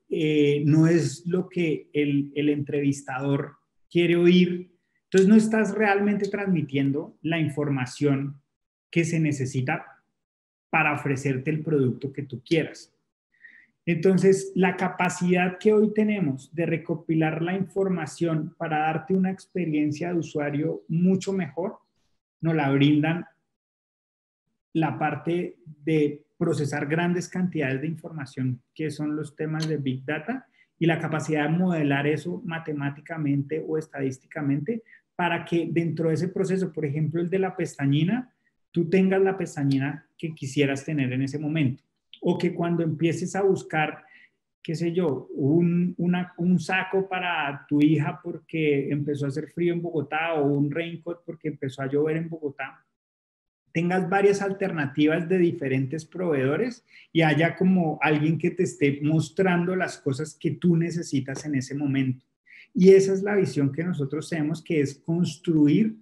no es lo que el entrevistador quiere oír, entonces no estás realmente transmitiendo la información que se necesita para ofrecerte el producto que tú quieras. Entonces, la capacidad que hoy tenemos de recopilar la información para darte una experiencia de usuario mucho mejor, nos la brindan la parte de procesar grandes cantidades de información, que son los temas de Big Data, y la capacidad de modelar eso matemáticamente o estadísticamente para que dentro de ese proceso, por ejemplo, el de la pestañina, tú tengas la pestañina que quisieras tener en ese momento. O que cuando empieces a buscar, qué sé yo, un saco para tu hija porque empezó a hacer frío en Bogotá o un raincoat porque empezó a llover en Bogotá, tengas varias alternativas de diferentes proveedores y haya como alguien que te esté mostrando las cosas que tú necesitas en ese momento. Y esa es la visión que nosotros tenemos, que es construir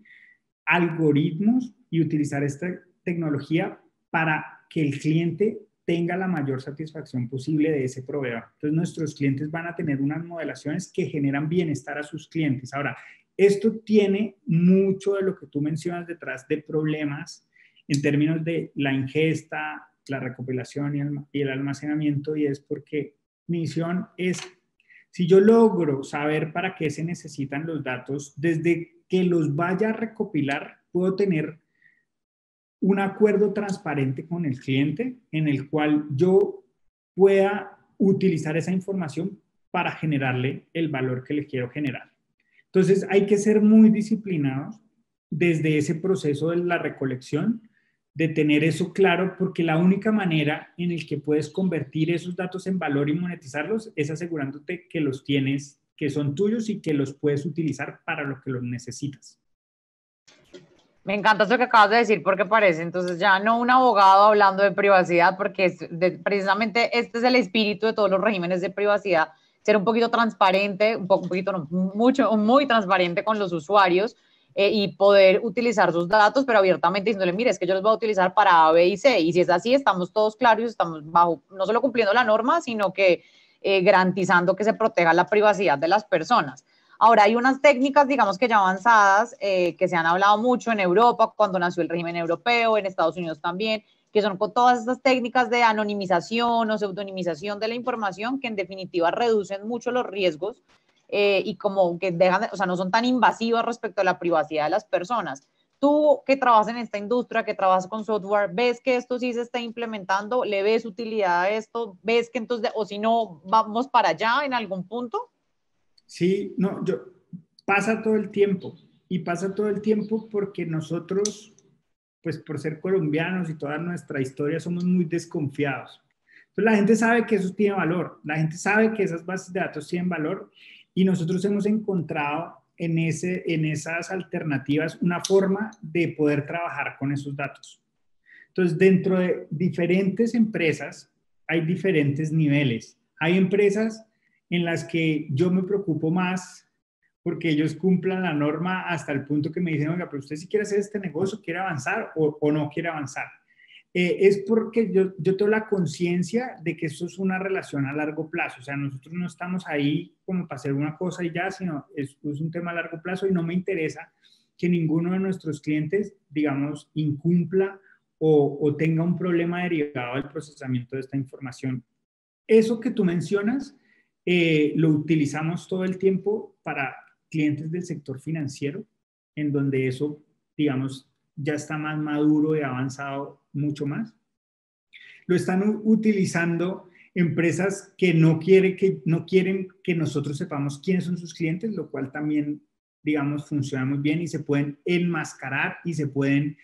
algoritmos y utilizar esta tecnología para que el cliente tenga la mayor satisfacción posible de ese proveedor. Entonces, nuestros clientes van a tener unas modelaciones que generan bienestar a sus clientes. Ahora, esto tiene mucho de lo que tú mencionas detrás de problemas en términos de la ingesta, la recopilación y el almacenamiento, y es porque mi misión es, si yo logro saber para qué se necesitan los datos, desde que los vaya a recopilar, puedo tener un acuerdo transparente con el cliente en el cual yo pueda utilizar esa información para generarle el valor que le quiero generar. Entonces, hay que ser muy disciplinados desde ese proceso de la recolección, de tener eso claro, porque la única manera en el que puedes convertir esos datos en valor y monetizarlos es asegurándote que los tienes, que son tuyos y que los puedes utilizar para lo que los necesitas. Me encanta eso que acabas de decir porque parece entonces ya no un abogado hablando de privacidad, porque precisamente este es el espíritu de todos los regímenes de privacidad, ser un poquito transparente, un poquito, no, mucho, muy transparente con los usuarios y poder utilizar sus datos, pero abiertamente diciéndole, mire, es que yo los voy a utilizar para A, B y C, y si es así, estamos todos claros y estamos bajo, no solo cumpliendo la norma, sino que garantizando que se proteja la privacidad de las personas. Ahora, hay unas técnicas, digamos que ya avanzadas, que se han hablado mucho en Europa, cuando nació el régimen europeo, en Estados Unidos también, que son con todas estas técnicas de anonimización o pseudonimización de la información, que en definitiva reducen mucho los riesgos y como que dejan, o sea, no son tan invasivas respecto a la privacidad de las personas. Tú que trabajas en esta industria, que trabajas con software, ¿ves que esto sí se está implementando? ¿Le ves utilidad a esto? ¿Ves que entonces, o si no, vamos para allá en algún punto? Sí, no, pasa todo el tiempo y pasa todo el tiempo porque nosotros, pues por ser colombianos y toda nuestra historia, somos muy desconfiados. Entonces la gente sabe que eso tiene valor, la gente sabe que esas bases de datos tienen valor y nosotros hemos encontrado en esas alternativas una forma de poder trabajar con esos datos. Entonces, dentro de diferentes empresas hay diferentes niveles. Hay empresas en las que yo me preocupo más porque ellos cumplan la norma hasta el punto que me dicen, oiga, pero usted si quiere hacer este negocio, ¿quiere avanzar o no quiere avanzar? Es porque yo tengo la conciencia de que esto es una relación a largo plazo. O sea, nosotros no estamos ahí como para hacer una cosa y ya, sino es un tema a largo plazo y no me interesa que ninguno de nuestros clientes, digamos, incumpla o tenga un problema derivado del procesamiento de esta información. Eso que tú mencionas lo utilizamos todo el tiempo para clientes del sector financiero, en donde eso, digamos, ya está más maduro y avanzado mucho más. Lo están utilizando empresas que no quieren que nosotros sepamos quiénes son sus clientes, lo cual también, digamos, funciona muy bien y se pueden enmascarar y se pueden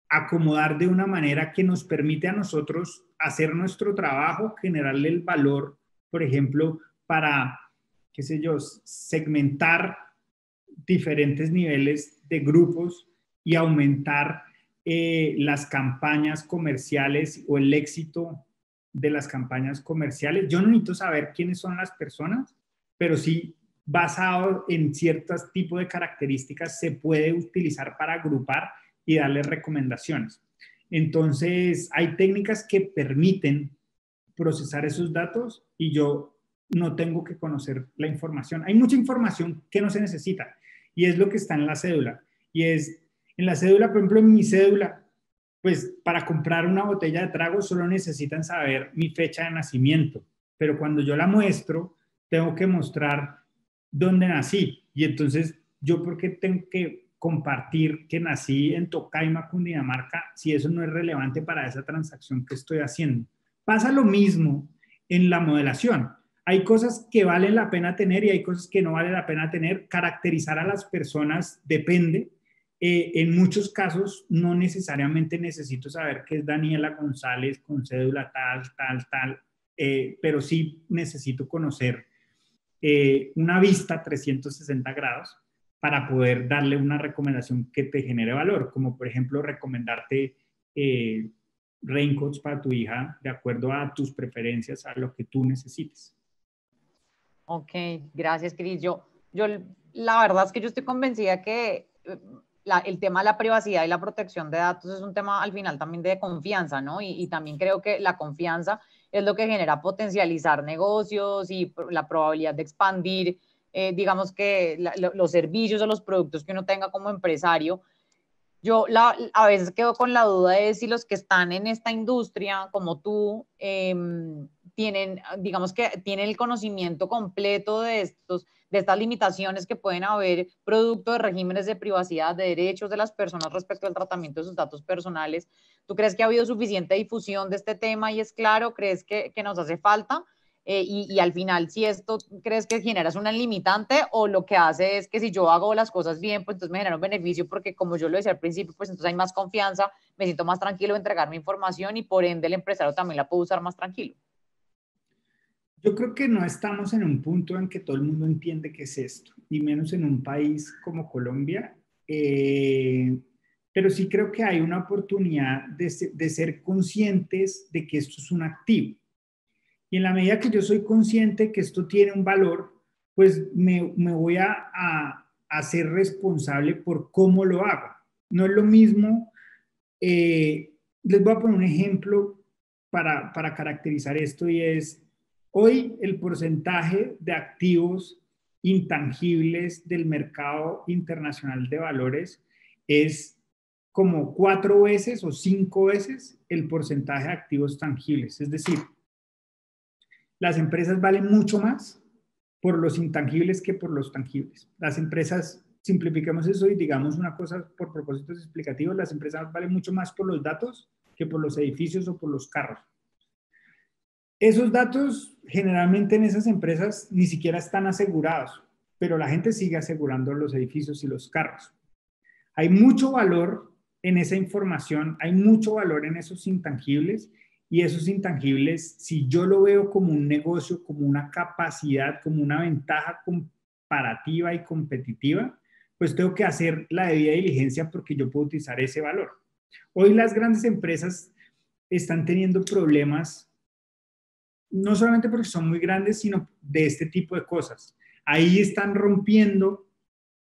acomodar de una manera que nos permite a nosotros hacer nuestro trabajo, generarle el valor, por ejemplo, para, qué sé yo, segmentar diferentes niveles de grupos y aumentar las campañas comerciales o el éxito de las campañas comerciales. Yo no necesito saber quiénes son las personas, pero sí, basado en ciertos tipos de características, se puede utilizar para agrupar y darle recomendaciones. Entonces, hay técnicas que permiten procesar esos datos y yo no tengo que conocer la información. Hay mucha información que no se necesita y es lo que está en la cédula. Y es, en la cédula, por ejemplo, en mi cédula, pues para comprar una botella de trago solo necesitan saber mi fecha de nacimiento, pero cuando yo la muestro, tengo que mostrar dónde nací. Y entonces, ¿yo por qué tengo que compartir que nací en Tocaima, Cundinamarca, si eso no es relevante para esa transacción que estoy haciendo? Pasa lo mismo en la modelación. Hay cosas que valen la pena tener y hay cosas que no vale la pena tener. Caracterizar a las personas depende. En muchos casos no necesariamente necesito saber que es Daniela González con cédula tal, pero sí necesito conocer una vista 360 grados para poder darle una recomendación que te genere valor, como por ejemplo recomendarte raincoats para tu hija de acuerdo a tus preferencias, a lo que tú necesites. Ok, gracias, Cris. La verdad es que yo estoy convencida que el tema de la privacidad y la protección de datos es un tema al final también de confianza, ¿no? Y también creo que la confianza es lo que genera potencializar negocios y la probabilidad de expandir, digamos que los servicios o los productos que uno tenga como empresario. A veces quedo con la duda de si los que están en esta industria, como tú, tienen, digamos que tienen el conocimiento completo de estas limitaciones que pueden haber producto de regímenes de privacidad, de derechos de las personas respecto al tratamiento de sus datos personales. ¿Tú crees que ha habido suficiente difusión de este tema y es claro? ¿Crees que nos hace falta? Y al final, si esto crees que generas una limitante o lo que hace es que si yo hago las cosas bien, pues entonces me genera un beneficio porque como yo lo decía al principio, pues entonces hay más confianza, me siento más tranquilo de entregar mi información y por ende el empresario también la puede usar más tranquilo. Yo creo que no estamos en un punto en que todo el mundo entiende qué es esto, y menos en un país como Colombia, pero sí creo que hay una oportunidad de ser conscientes de que esto es un activo. Y en la medida que yo soy consciente que esto tiene un valor, pues me voy a ser responsable por cómo lo hago. No es lo mismo, les voy a poner un ejemplo para caracterizar esto y es, hoy el porcentaje de activos intangibles del mercado internacional de valores es como 4 veces o 5 veces el porcentaje de activos tangibles. Es decir, las empresas valen mucho más por los intangibles que por los tangibles. Las empresas, simplificamos eso y digamos una cosa por propósitos explicativos, las empresas valen mucho más por los datos que por los edificios o por los carros. Esos datos generalmente en esas empresas ni siquiera están asegurados, pero la gente sigue asegurando los edificios y los carros. Hay mucho valor en esa información, hay mucho valor en esos intangibles. Y esos intangibles, si yo lo veo como un negocio, como una capacidad, como una ventaja comparativa y competitiva, pues tengo que hacer la debida diligencia porque yo puedo utilizar ese valor. Hoy las grandes empresas están teniendo problemas, no solamente porque son muy grandes, sino de este tipo de cosas. Ahí están rompiendo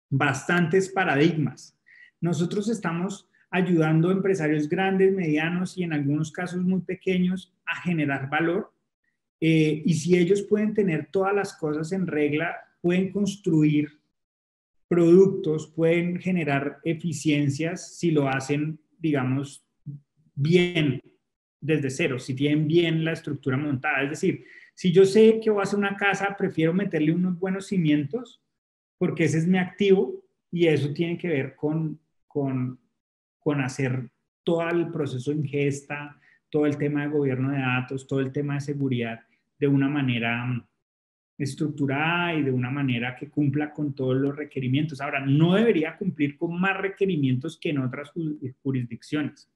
bastantes paradigmas. Nosotros estamos ayudando a empresarios grandes, medianos y en algunos casos muy pequeños a generar valor. Y si ellos pueden tener todas las cosas en regla, pueden construir productos, pueden generar eficiencias si lo hacen, digamos, bien. desde cero, si tienen bien la estructura montada. Es decir, si yo sé que voy a hacer una casa, prefiero meterle unos buenos cimientos porque ese es mi activo y eso tiene que ver con hacer todo el proceso de ingesta, todo el tema de gobierno de datos, todo el tema de seguridad de una manera estructurada y de una manera que cumpla con todos los requerimientos. Ahora, no debería cumplir con más requerimientos que en otras jurisdicciones,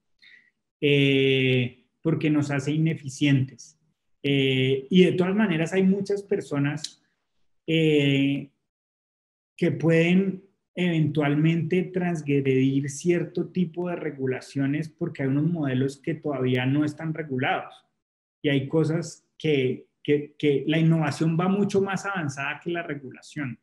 porque nos hace ineficientes. Y de todas maneras hay muchas personas que pueden eventualmente transgredir cierto tipo de regulaciones porque hay unos modelos que todavía no están regulados y hay cosas que la innovación va mucho más avanzada que la regulación.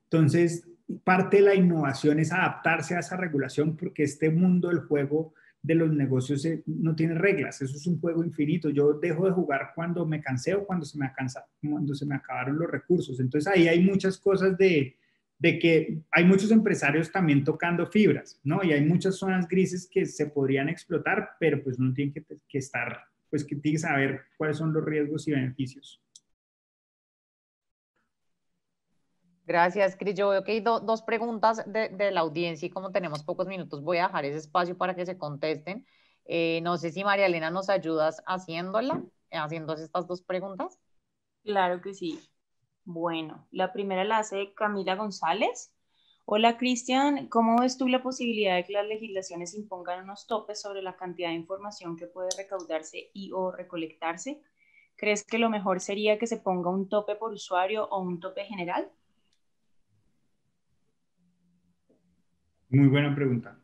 Entonces, parte de la innovación es adaptarse a esa regulación porque este mundo del juego de los negocios no tiene reglas, eso es un juego infinito. Yo dejo de jugar cuando me cansé o cuando se me acabaron los recursos. Entonces, ahí hay muchas cosas de que hay muchos empresarios también tocando fibras, ¿no? Y hay muchas zonas grises que se podrían explotar, pero pues uno tiene que estar, pues que tiene que saber cuáles son los riesgos y beneficios. Gracias, Cris. Yo veo que hay dos preguntas de la audiencia y como tenemos pocos minutos voy a dejar ese espacio para que se contesten. No sé si María Elena nos ayudas haciendo estas dos preguntas. Claro que sí. Bueno, la primera la hace Camila González. Hola, Cristian. ¿Cómo ves tú la posibilidad de que las legislaciones impongan unos topes sobre la cantidad de información que puede recaudarse y o recolectarse? ¿Crees que lo mejor sería que se ponga un tope por usuario o un tope general? Muy buena pregunta.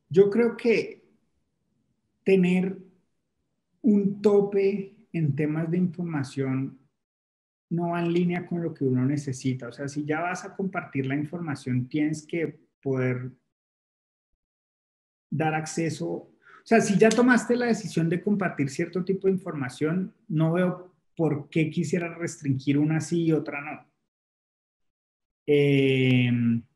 Yo creo que tener un tope en temas de información no va en línea con lo que uno necesita. O sea, si ya vas a compartir la información, tienes que poder dar acceso. O sea, si ya tomaste la decisión de compartir cierto tipo de información, no veo por qué quisiera restringir una sí y otra no. En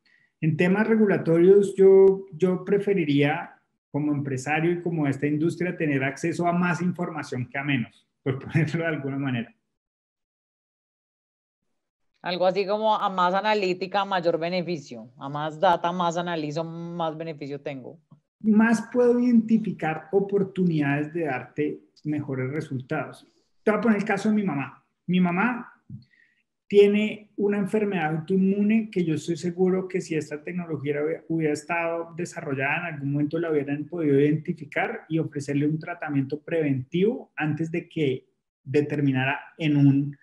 temas regulatorios, yo preferiría como empresario y como esta industria tener acceso a más información que a menos, por ponerlo de alguna manera. Algo así como a más analítica, mayor beneficio. A más data, más analizo, más beneficio tengo. Más puedo identificar oportunidades de darte mejores resultados. Te voy a poner el caso de mi mamá. Mi mamá tiene una enfermedad autoinmune que yo estoy seguro que si esta tecnología hubiera estado desarrollada en algún momento la hubieran podido identificar y ofrecerle un tratamiento preventivo antes de que determinara en un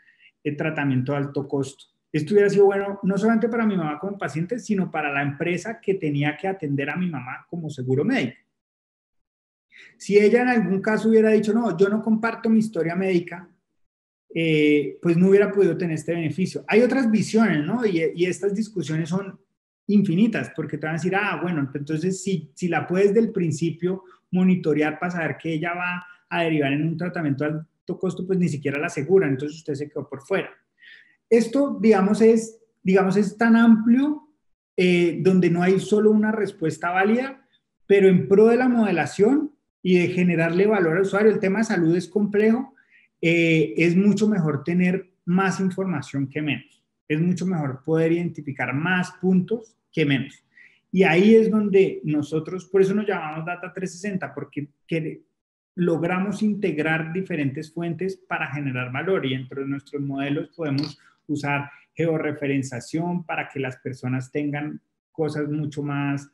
tratamiento de alto costo. Esto hubiera sido bueno no solamente para mi mamá como paciente, sino para la empresa que tenía que atender a mi mamá como seguro médico. Si ella en algún caso hubiera dicho, no, yo no comparto mi historia médica, pues no hubiera podido tener este beneficio. Hay otras visiones, ¿no? Y estas discusiones son infinitas, porque te van a decir, bueno, entonces si la puedes del principio monitorear para saber que ella va a derivar en un tratamiento de alto costo, pues ni siquiera la aseguran, entonces usted se quedó por fuera. Esto, digamos, es tan amplio donde no hay solo una respuesta válida, pero en pro de la modelación y de generarle valor al usuario, el tema de salud es complejo, es mucho mejor tener más información que menos. Es mucho mejor poder identificar más puntos que menos. Y ahí es donde nosotros, por eso nos llamamos Data 360, porque logramos integrar diferentes fuentes para generar valor y entre nuestros modelos podemos usar georreferenciación para que las personas tengan cosas mucho más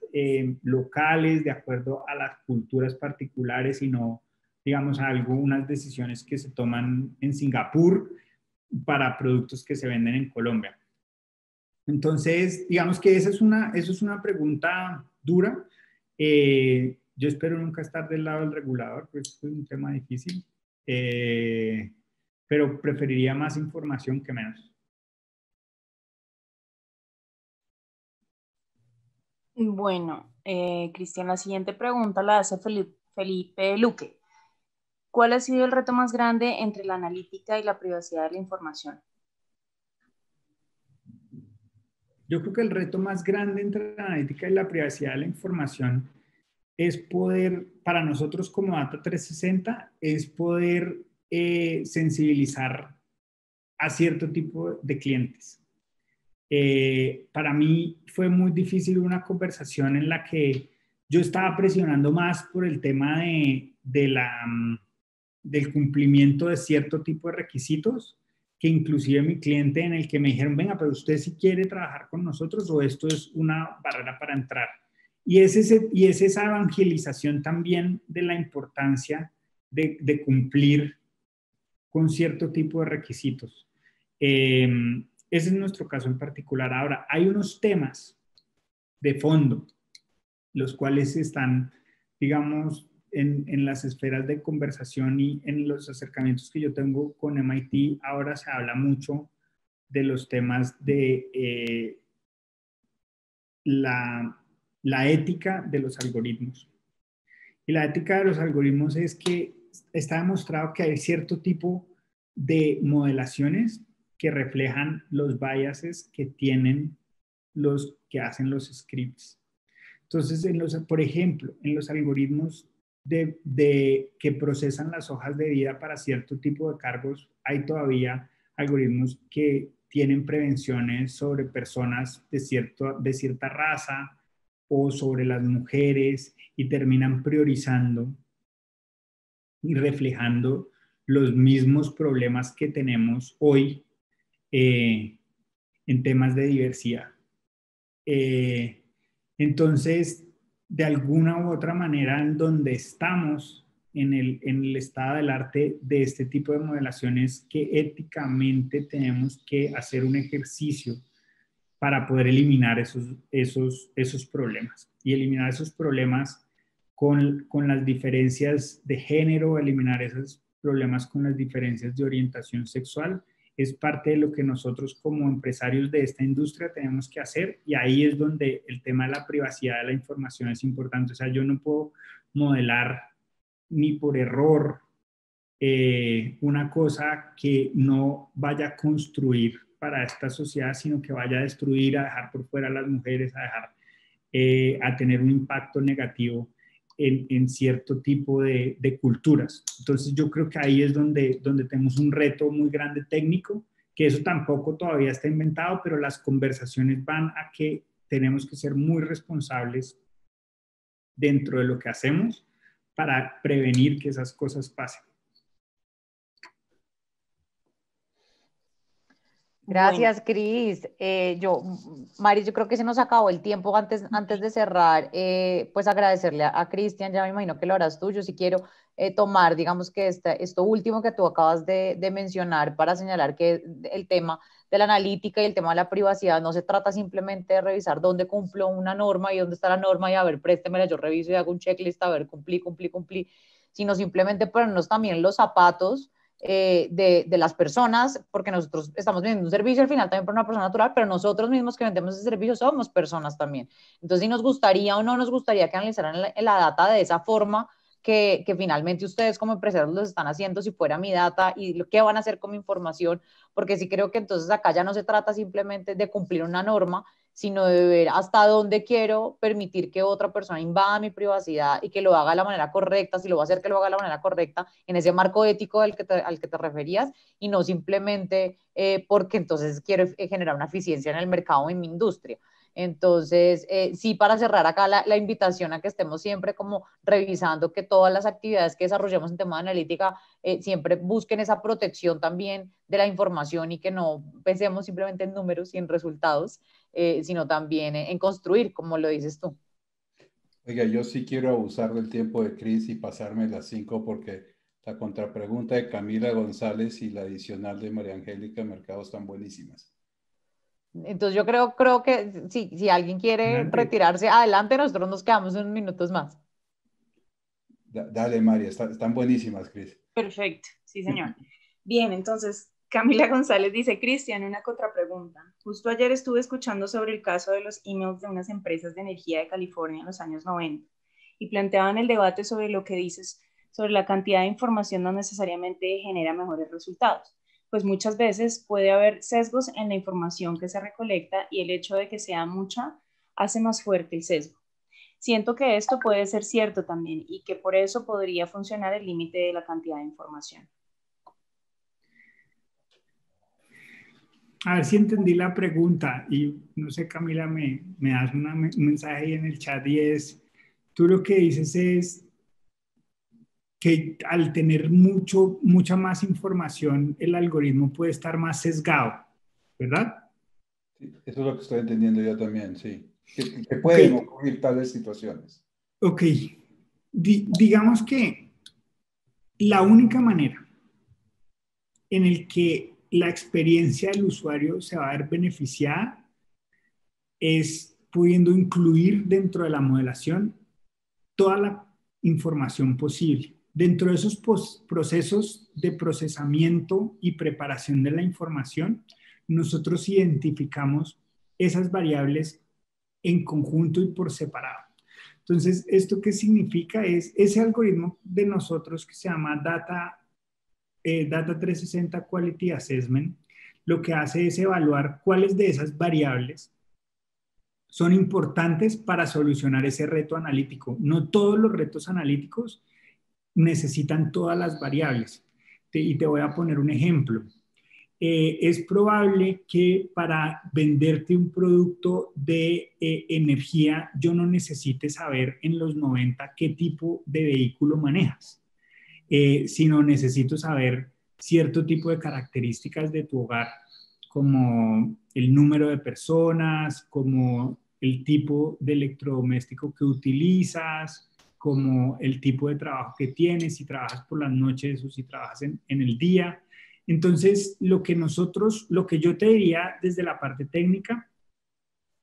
locales de acuerdo a las culturas particulares y no, digamos, algunas decisiones que se toman en Singapur para productos que se venden en Colombia. Entonces, digamos que eso es una pregunta dura. Yo espero nunca estar del lado del regulador, pues es un tema difícil, pero preferiría más información que menos. Bueno, Cristian, la siguiente pregunta la hace Felipe Luque. ¿Cuál ha sido el reto más grande entre la analítica y la privacidad de la información? Yo creo que el reto más grande entre la analítica y la privacidad de la información es poder, para nosotros como Data 360, es poder sensibilizar a cierto tipo de clientes. Para mí fue muy difícil una conversación en la que yo estaba presionando más por el tema del cumplimiento de cierto tipo de requisitos, que inclusive mi cliente en el que me dijeron, venga, pero usted si quiere trabajar con nosotros o esto es una barrera para entrar. Y es esa evangelización también de la importancia de cumplir con cierto tipo de requisitos. Ese es nuestro caso en particular. Ahora, hay unos temas de fondo, los cuales están, digamos, en las esferas de conversación y en los acercamientos que yo tengo con MIT. Ahora se habla mucho de los temas de la ética de los algoritmos. Y la ética de los algoritmos es que está demostrado que hay cierto tipo de modelaciones que reflejan los biases que tienen los que hacen los scripts. Entonces, por ejemplo, en los algoritmos que procesan las hojas de vida para cierto tipo de cargos, hay todavía algoritmos que tienen prevenciones sobre personas de cierta raza o sobre las mujeres y terminan priorizando y reflejando los mismos problemas que tenemos hoy en temas de diversidad. Entonces, de alguna u otra manera, en donde estamos en el estado del arte de este tipo de modelaciones, que éticamente tenemos que hacer un ejercicio para poder eliminar esos problemas. Y eliminar esos problemas con las diferencias de género, eliminar esos problemas con las diferencias de orientación sexual, es parte de lo que nosotros como empresarios de esta industria tenemos que hacer, y ahí es donde el tema de la privacidad de la información es importante. O sea, yo no puedo modelar ni por error una cosa que no vaya a construir para esta sociedad, sino que vaya a destruir, a dejar por fuera a las mujeres, a tener un impacto negativo en cierto tipo de culturas. Entonces yo creo que ahí es donde tenemos un reto muy grande técnico, que eso tampoco todavía está inventado, pero las conversaciones van a que tenemos que ser muy responsables dentro de lo que hacemos para prevenir que esas cosas pasen. Gracias, Cris. Mari, yo creo que se nos acabó el tiempo antes de cerrar. Pues agradecerle a Cristian, ya me imagino que lo harás tú. Yo sí quiero tomar, digamos que esto último que tú acabas de mencionar para señalar que el tema de la analítica y el tema de la privacidad no se trata simplemente de revisar dónde cumplo una norma y dónde está la norma y a ver, préstemela, yo reviso y hago un checklist, a ver, cumplí, sino simplemente ponernos también los zapatos de las personas, porque nosotros estamos vendiendo un servicio al final también por una persona natural, pero nosotros mismos que vendemos ese servicio somos personas también. Entonces, si nos gustaría o no nos gustaría que analizaran la data de esa forma que finalmente ustedes como empresarios los están haciendo, si fuera mi data y qué van a hacer con mi información, porque sí creo que entonces acá ya no se trata simplemente de cumplir una norma, sino de ver hasta dónde quiero permitir que otra persona invada mi privacidad y que lo haga de la manera correcta, si lo va a hacer que lo haga de la manera correcta, en ese marco ético al que te referías, y no simplemente porque entonces quiero generar una eficiencia en el mercado o en mi industria. Entonces, sí, para cerrar acá la invitación a que estemos siempre como revisando que todas las actividades que desarrollemos en tema de analítica siempre busquen esa protección también de la información y que no pensemos simplemente en números y en resultados, sino también en construir, como lo dices tú. Oiga, yo sí quiero abusar del tiempo de Cris y pasarme las 5 porque la contrapregunta de Camila González y la adicional de María Angélica Mercado están buenísimas. Entonces yo creo que si alguien quiere retirarse, adelante, nosotros nos quedamos unos minutos más. Dale, María, están buenísimas, Cris. Perfecto, sí, señor. Bien, entonces, Camila González dice, Cristian, una contrapregunta. Justo ayer estuve escuchando sobre el caso de los emails de unas empresas de energía de California en los años 90 y planteaban el debate sobre lo que dices sobre la cantidad de información no necesariamente genera mejores resultados. pues muchas veces puede haber sesgos en la información que se recolecta y el hecho de que sea mucha hace más fuerte el sesgo. Siento que esto puede ser cierto también y que por eso podría funcionar el límite de la cantidad de información. A ver si entendí la pregunta y no sé, Camila, me das un mensaje ahí en el chat y es, tú lo que dices es que al tener mucha más información, el algoritmo puede estar más sesgado, ¿verdad? Sí, eso es lo que estoy entendiendo yo también, sí. Que pueden ocurrir tales situaciones. Ok, digamos que la única manera en el que la experiencia del usuario se va a ver beneficiada es pudiendo incluir dentro de la modelación toda la información posible. Dentro de esos procesos de procesamiento y preparación de la información, nosotros identificamos esas variables en conjunto y por separado. Entonces, ¿esto qué significa? Es ese algoritmo de nosotros que se llama Data 360 Quality Assessment, lo que hace es evaluar cuáles de esas variables son importantes para solucionar ese reto analítico. No todos los retos analíticos necesitan todas las variables. Y te voy a poner un ejemplo. Es probable que para venderte un producto de energía yo no necesite saber en los 90 qué tipo de vehículo manejas, sino necesito saber cierto tipo de características de tu hogar, como el número de personas, como el tipo de electrodoméstico que utilizas, como el tipo de trabajo que tienes, si trabajas por las noches o si trabajas en el día. Entonces, lo que yo te diría desde la parte técnica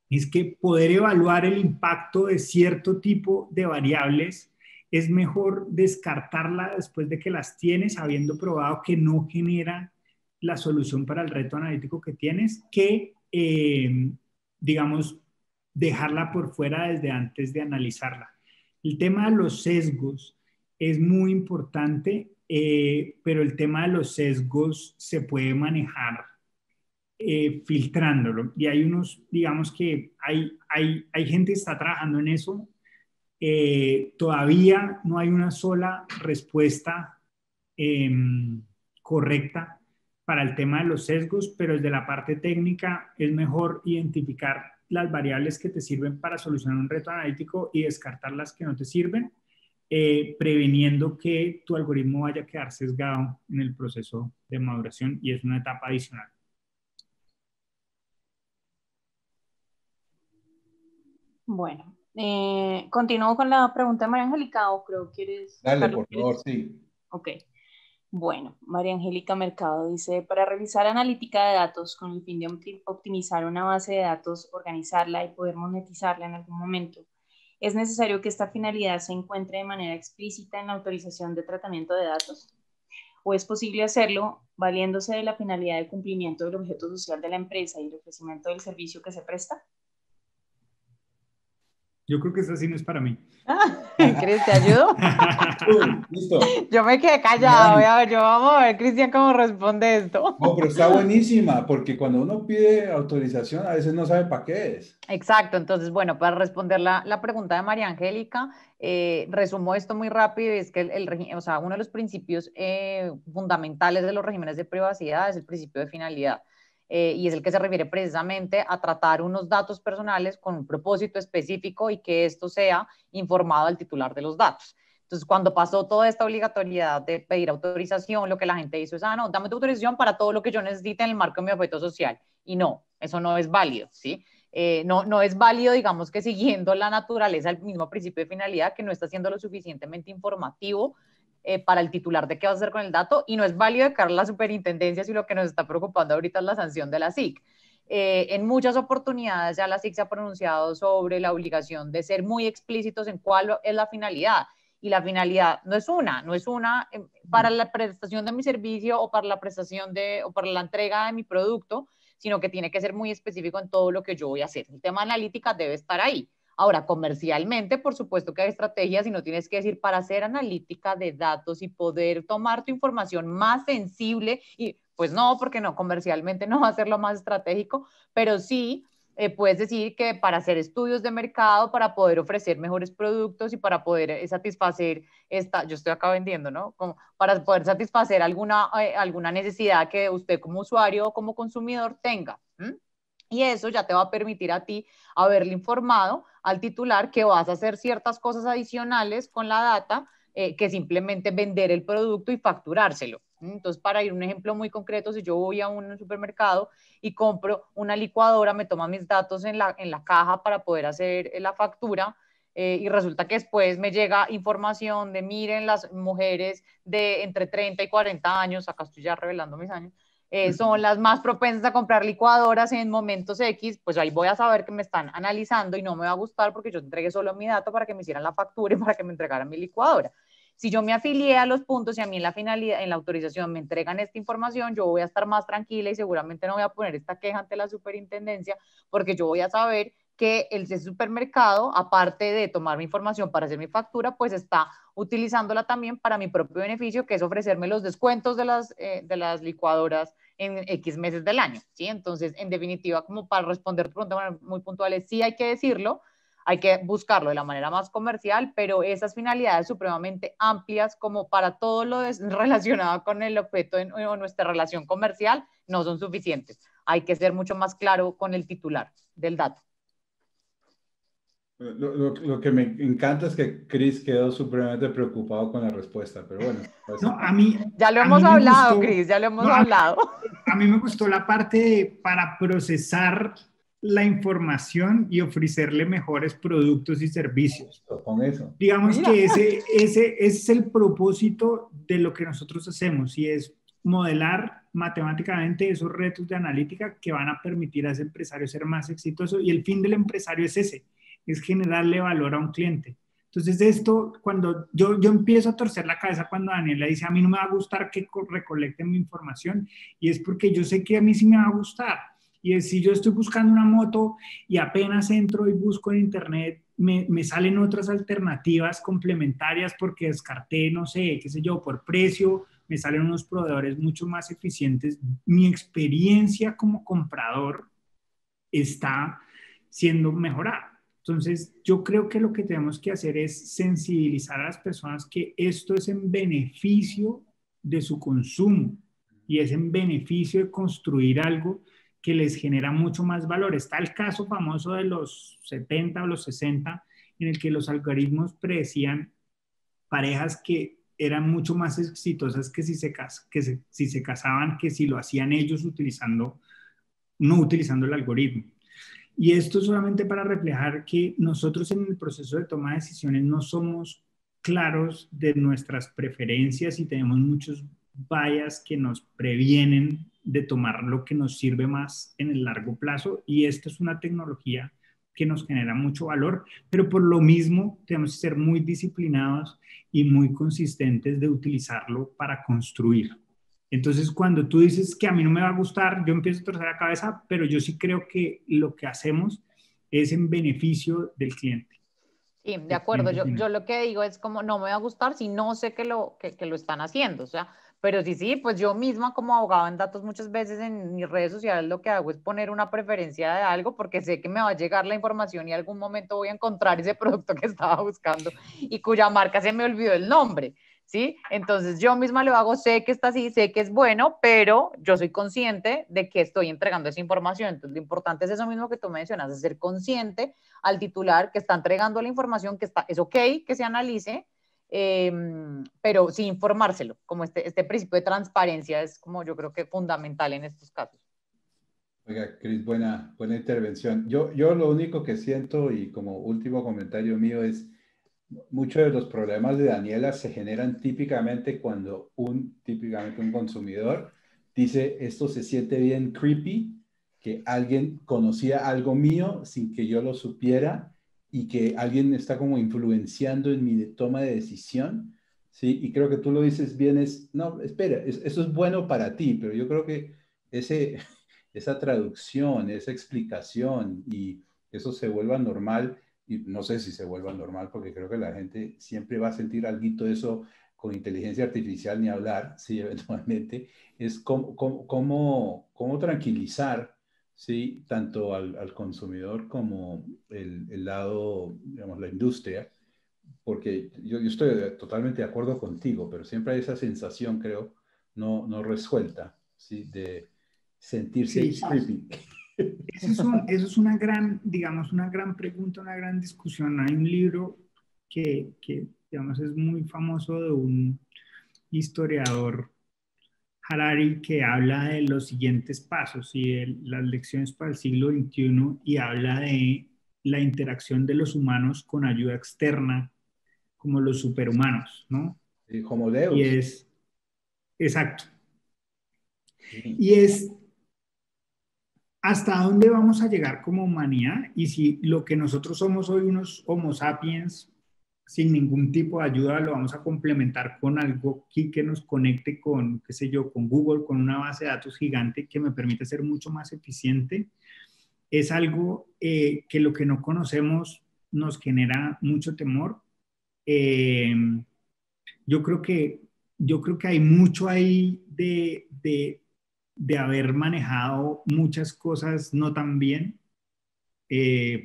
es que poder evaluar el impacto de cierto tipo de variables es mejor descartarla después de que las tienes, habiendo probado que no genera la solución para el reto analítico que tienes, que, digamos, dejarla por fuera desde antes de analizarla. El tema de los sesgos es muy importante, pero el tema de los sesgos se puede manejar filtrándolo. Y hay unos, digamos que hay gente que está trabajando en eso. Todavía no hay una sola respuesta eh, correcta para el tema de los sesgos, pero desde la parte técnica es mejor identificar las variables que te sirven para solucionar un reto analítico y descartar las que no te sirven, preveniendo que tu algoritmo vaya a quedar sesgado en el proceso de maduración, y es una etapa adicional. Bueno, continúo con la pregunta de María Angélica, o creo que eres... Dale, Carlos, por favor, sí. Ok. Bueno, María Angélica Mercado dice, para realizar analítica de datos con el fin de optimizar una base de datos, organizarla y poder monetizarla en algún momento, ¿es necesario que esta finalidad se encuentre de manera explícita en la autorización de tratamiento de datos? ¿O es posible hacerlo valiéndose de la finalidad de cumplimiento del objeto social de la empresa y el ofrecimiento del servicio que se presta? Yo creo que esa sí no es para mí. Cris, ¿te ayudo? Listo. Yo me quedé callada, voy a ver, vamos a ver, Cristian, cómo responde esto. No, pero está buenísima, porque cuando uno pide autorización, a veces no sabe para qué es. Exacto, entonces, bueno, para responder la pregunta de María Angélica, resumo esto muy rápido, y es que o sea, uno de los principios fundamentales de los regímenes de privacidad es el principio de finalidad. Y es el que se refiere precisamente a tratar unos datos personales con un propósito específico y que esto sea informado al titular de los datos. Entonces, cuando pasó toda esta obligatoriedad de pedir autorización, lo que la gente hizo es, no, dame tu autorización para todo lo que yo necesite en el marco de mi objeto social. Y no, eso no es válido, ¿sí? No es válido, digamos, que siguiendo la naturaleza, el mismo principio de finalidad, que no está siendo lo suficientemente informativo para el titular de qué va a hacer con el dato, y no es válido de cara a la superintendencia si lo que nos está preocupando ahorita es la sanción de la SIC. En muchas oportunidades ya la SIC se ha pronunciado sobre la obligación de ser muy explícitos en cuál es la finalidad, y la finalidad no es una para la prestación de mi servicio o para la prestación o para la entrega de mi producto, sino que tiene que ser muy específico en todo lo que yo voy a hacer. El tema analítica debe estar ahí. Ahora, comercialmente, por supuesto que hay estrategias, y no tienes que decir, para hacer analítica de datos y poder tomar tu información más sensible, y Pues no, porque no, comercialmente no va a ser lo más estratégico, pero sí puedes decir que para hacer estudios de mercado, para poder ofrecer mejores productos y para poder satisfacer yo estoy acá vendiendo, ¿no? Como para poder satisfacer alguna necesidad que usted como usuario o como consumidor tenga. Y eso ya te va a permitir a ti haberle informado al titular que vas a hacer ciertas cosas adicionales con la data, que simplemente vender el producto y facturárselo. Entonces, para ir a un ejemplo muy concreto, si yo voy a un supermercado y compro una licuadora, me toma mis datos en la caja para poder hacer la factura, y resulta que después me llega información de, miren, las mujeres de entre 30 y 40 años, acá estoy ya revelando mis años, son las más propensas a comprar licuadoras en momentos X, pues ahí voy a saber que me están analizando y no me va a gustar porque yo entregué solo mi dato para que me hicieran la factura y para que me entregaran mi licuadora. Si yo me afilié a los puntos y a mí en la finalidad, en la autorización me entregan esta información, yo voy a estar más tranquila y seguramente no voy a poner esta queja ante la superintendencia porque yo voy a saber que el supermercado, aparte de tomar mi información para hacer mi factura, pues está utilizándola también para mi propio beneficio, que es ofrecerme los descuentos de las licuadoras en X meses del año, ¿sí? Entonces, en definitiva, como para responder preguntas muy puntuales, sí hay que decirlo, hay que buscarlo de la manera más comercial, pero esas finalidades supremamente amplias como para todo lo relacionado con el objeto o nuestra relación comercial no son suficientes. Hay que ser mucho más claro con el titular del dato. Lo que me encanta es que Chris quedó supremamente preocupado con la respuesta, pero bueno. Pues, no, a mí, ya lo a hemos mí me hablado, gustó, Chris, ya lo hemos no, hablado. A mí me gustó la parte de para procesar la información y ofrecerle mejores productos y servicios. con eso. Digamos Mira. que ese es el propósito de lo que nosotros hacemos y es modelar matemáticamente esos retos de analítica que van a permitir a ese empresario ser más exitoso, y el fin del empresario es ese, es generarle valor a un cliente. Entonces esto, cuando yo empiezo a torcer la cabeza cuando Daniela dice, a mí no me va a gustar que recolecten mi información, y es porque yo sé que a mí sí me va a gustar. Y es, si yo estoy buscando una moto y apenas entro y busco en internet, me salen otras alternativas complementarias porque descarté, no sé, qué sé yo, por precio, me salen unos proveedores mucho más eficientes. Mi experiencia como comprador está siendo mejorada. Entonces, yo creo que lo que tenemos que hacer es sensibilizar a las personas que esto es en beneficio de su consumo y es en beneficio de construir algo que les genera mucho más valor. Está el caso famoso de los 70 o los 60, en el que los algoritmos predecían parejas que eran mucho más exitosas que si se casaban, que si lo hacían ellos no utilizando el algoritmo. Y esto solamente para reflejar que nosotros en el proceso de toma de decisiones no somos claros de nuestras preferencias y tenemos muchos bias que nos previenen de tomar lo que nos sirve más en el largo plazo, y esta es una tecnología que nos genera mucho valor, pero por lo mismo tenemos que ser muy disciplinados y muy consistentes de utilizarlo para construir. Entonces, cuando tú dices que a mí no me va a gustar, yo empiezo a torcer la cabeza, pero yo sí creo que lo que hacemos es en beneficio del cliente. Sí, de acuerdo. Yo lo que digo es como no me va a gustar si no sé que lo están haciendo. O sea, pero sí, pues yo misma como abogado en datos muchas veces en mis redes sociales lo que hago es poner una preferencia de algo porque sé que me va a llegar la información y en algún momento voy a encontrar ese producto que estaba buscando y cuya marca se me olvidó el nombre. ¿Sí? Entonces yo misma lo hago, sé que está así, sé que es bueno, pero yo soy consciente de que estoy entregando esa información. Entonces lo importante es eso mismo que tú mencionas, es ser consciente al titular que está entregando la información, que es ok que se analice, pero sí informárselo, como este principio de transparencia es como yo creo que fundamental en estos casos. Oiga, Cris, buena intervención. Yo lo único que siento, y como último comentario mío, es muchos de los problemas de Daniela se generan típicamente cuando típicamente un consumidor dice, esto se siente bien creepy, que alguien conocía algo mío sin que yo lo supiera y que alguien está como influenciando en mi toma de decisión, ¿sí? Y creo que tú lo dices bien, no, espera, eso es bueno para ti, pero yo creo que esa traducción, esa explicación y eso se vuelva normal, y no sé si se vuelva normal porque creo que la gente siempre va a sentir algo de eso con inteligencia artificial ni hablar, sí, eventualmente, es cómo tranquilizar, sí, tanto al consumidor como el lado, digamos, la industria, porque yo estoy totalmente de acuerdo contigo, pero siempre hay esa sensación, creo, no resuelta, ¿sí? De sentirse Sí, creepy. eso es una gran, digamos, una gran pregunta, una gran discusión. Hay un libro que digamos, es muy famoso de un historiador, Harari, que habla de los siguientes pasos y de las lecciones para el siglo XXI y habla de la interacción de los humanos con ayuda externa, como los superhumanos, ¿no? Homo Y Deus. es, exacto, Sí. y es hasta dónde vamos a llegar como humanidad y si lo que nosotros somos hoy, unos Homo sapiens, sin ningún tipo de ayuda, lo vamos a complementar con algo que nos conecte con, qué sé yo, con Google, con una base de datos gigante que me permite ser mucho más eficiente. Es algo que lo que no conocemos nos genera mucho temor. Eh, yo creo que, yo creo que hay mucho ahí de haber manejado muchas cosas no tan bien.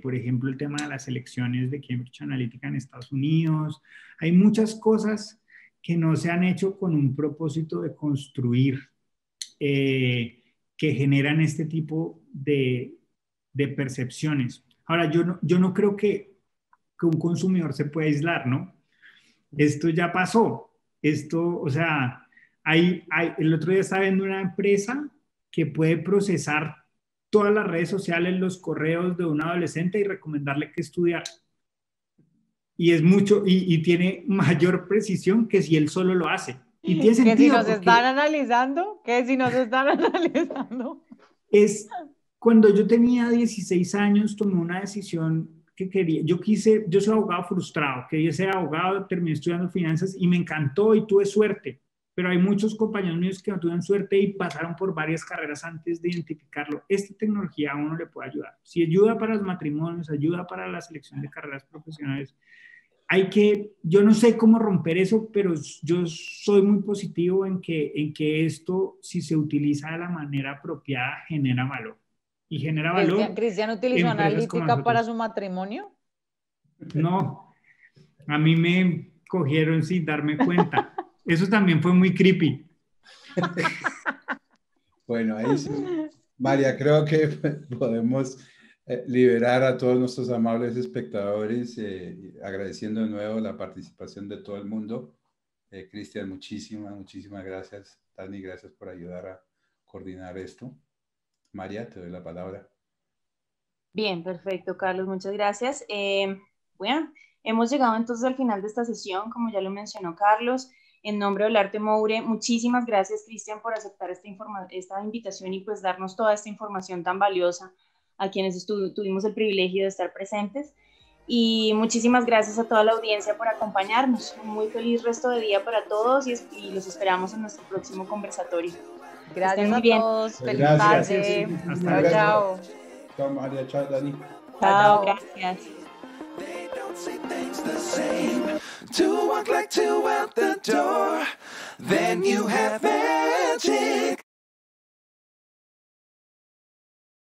Por ejemplo, el tema de las elecciones de Cambridge Analytica en Estados Unidos. Hay muchas cosas que no se han hecho con un propósito de construir, que generan este tipo de percepciones. Ahora, yo no creo que un consumidor se pueda aislar, ¿no? Esto ya pasó. Esto, o sea, el otro día estaba viendo una empresa que puede procesar todas las redes sociales, los correos de un adolescente y recomendarle que estudiar. Y es mucho, y tiene mayor precisión que si él solo lo hace. Y tiene sentido. Que si nos están analizando, que si nos están analizando. Es cuando yo tenía 16 años, tomé una decisión que quería. Yo soy abogado frustrado, quería ser abogado, terminé estudiando finanzas y me encantó y tuve suerte. Pero hay muchos compañeros míos que no tuvieron suerte y pasaron por varias carreras antes de identificarlo. Esta tecnología a uno le puede ayudar. Si ayuda para los matrimonios, ayuda para la selección de carreras profesionales, yo no sé cómo romper eso, pero yo soy muy positivo en que esto, si se utiliza de la manera apropiada, genera valor. Y genera valor. ¿Cristian utilizó analítica para su matrimonio? No, a mí me cogieron sin darme cuenta. Eso también fue muy creepy. Bueno, ahí sí, María, creo que podemos liberar a todos nuestros amables espectadores, agradeciendo de nuevo la participación de todo el mundo. Cristian, muchísimas gracias. Dani, gracias por ayudar a coordinar esto. María, te doy la palabra. Bien, perfecto, Carlos, muchas gracias. Bueno, hemos llegado entonces al final de esta sesión, como ya lo mencionó Carlos. En nombre del Arte Moure, muchísimas gracias, Cristian, por aceptar esta invitación y pues darnos toda esta información tan valiosa a quienes tuvimos el privilegio de estar presentes. Y muchísimas gracias a toda la audiencia por acompañarnos. Un muy feliz resto de día para todos y los esperamos en nuestro próximo conversatorio. Gracias a todos. Feliz tarde. Hasta luego. Chao. Chao, María. Chao, Dani. Chao, gracias. Say things the same. To walk like two out the door. Then you have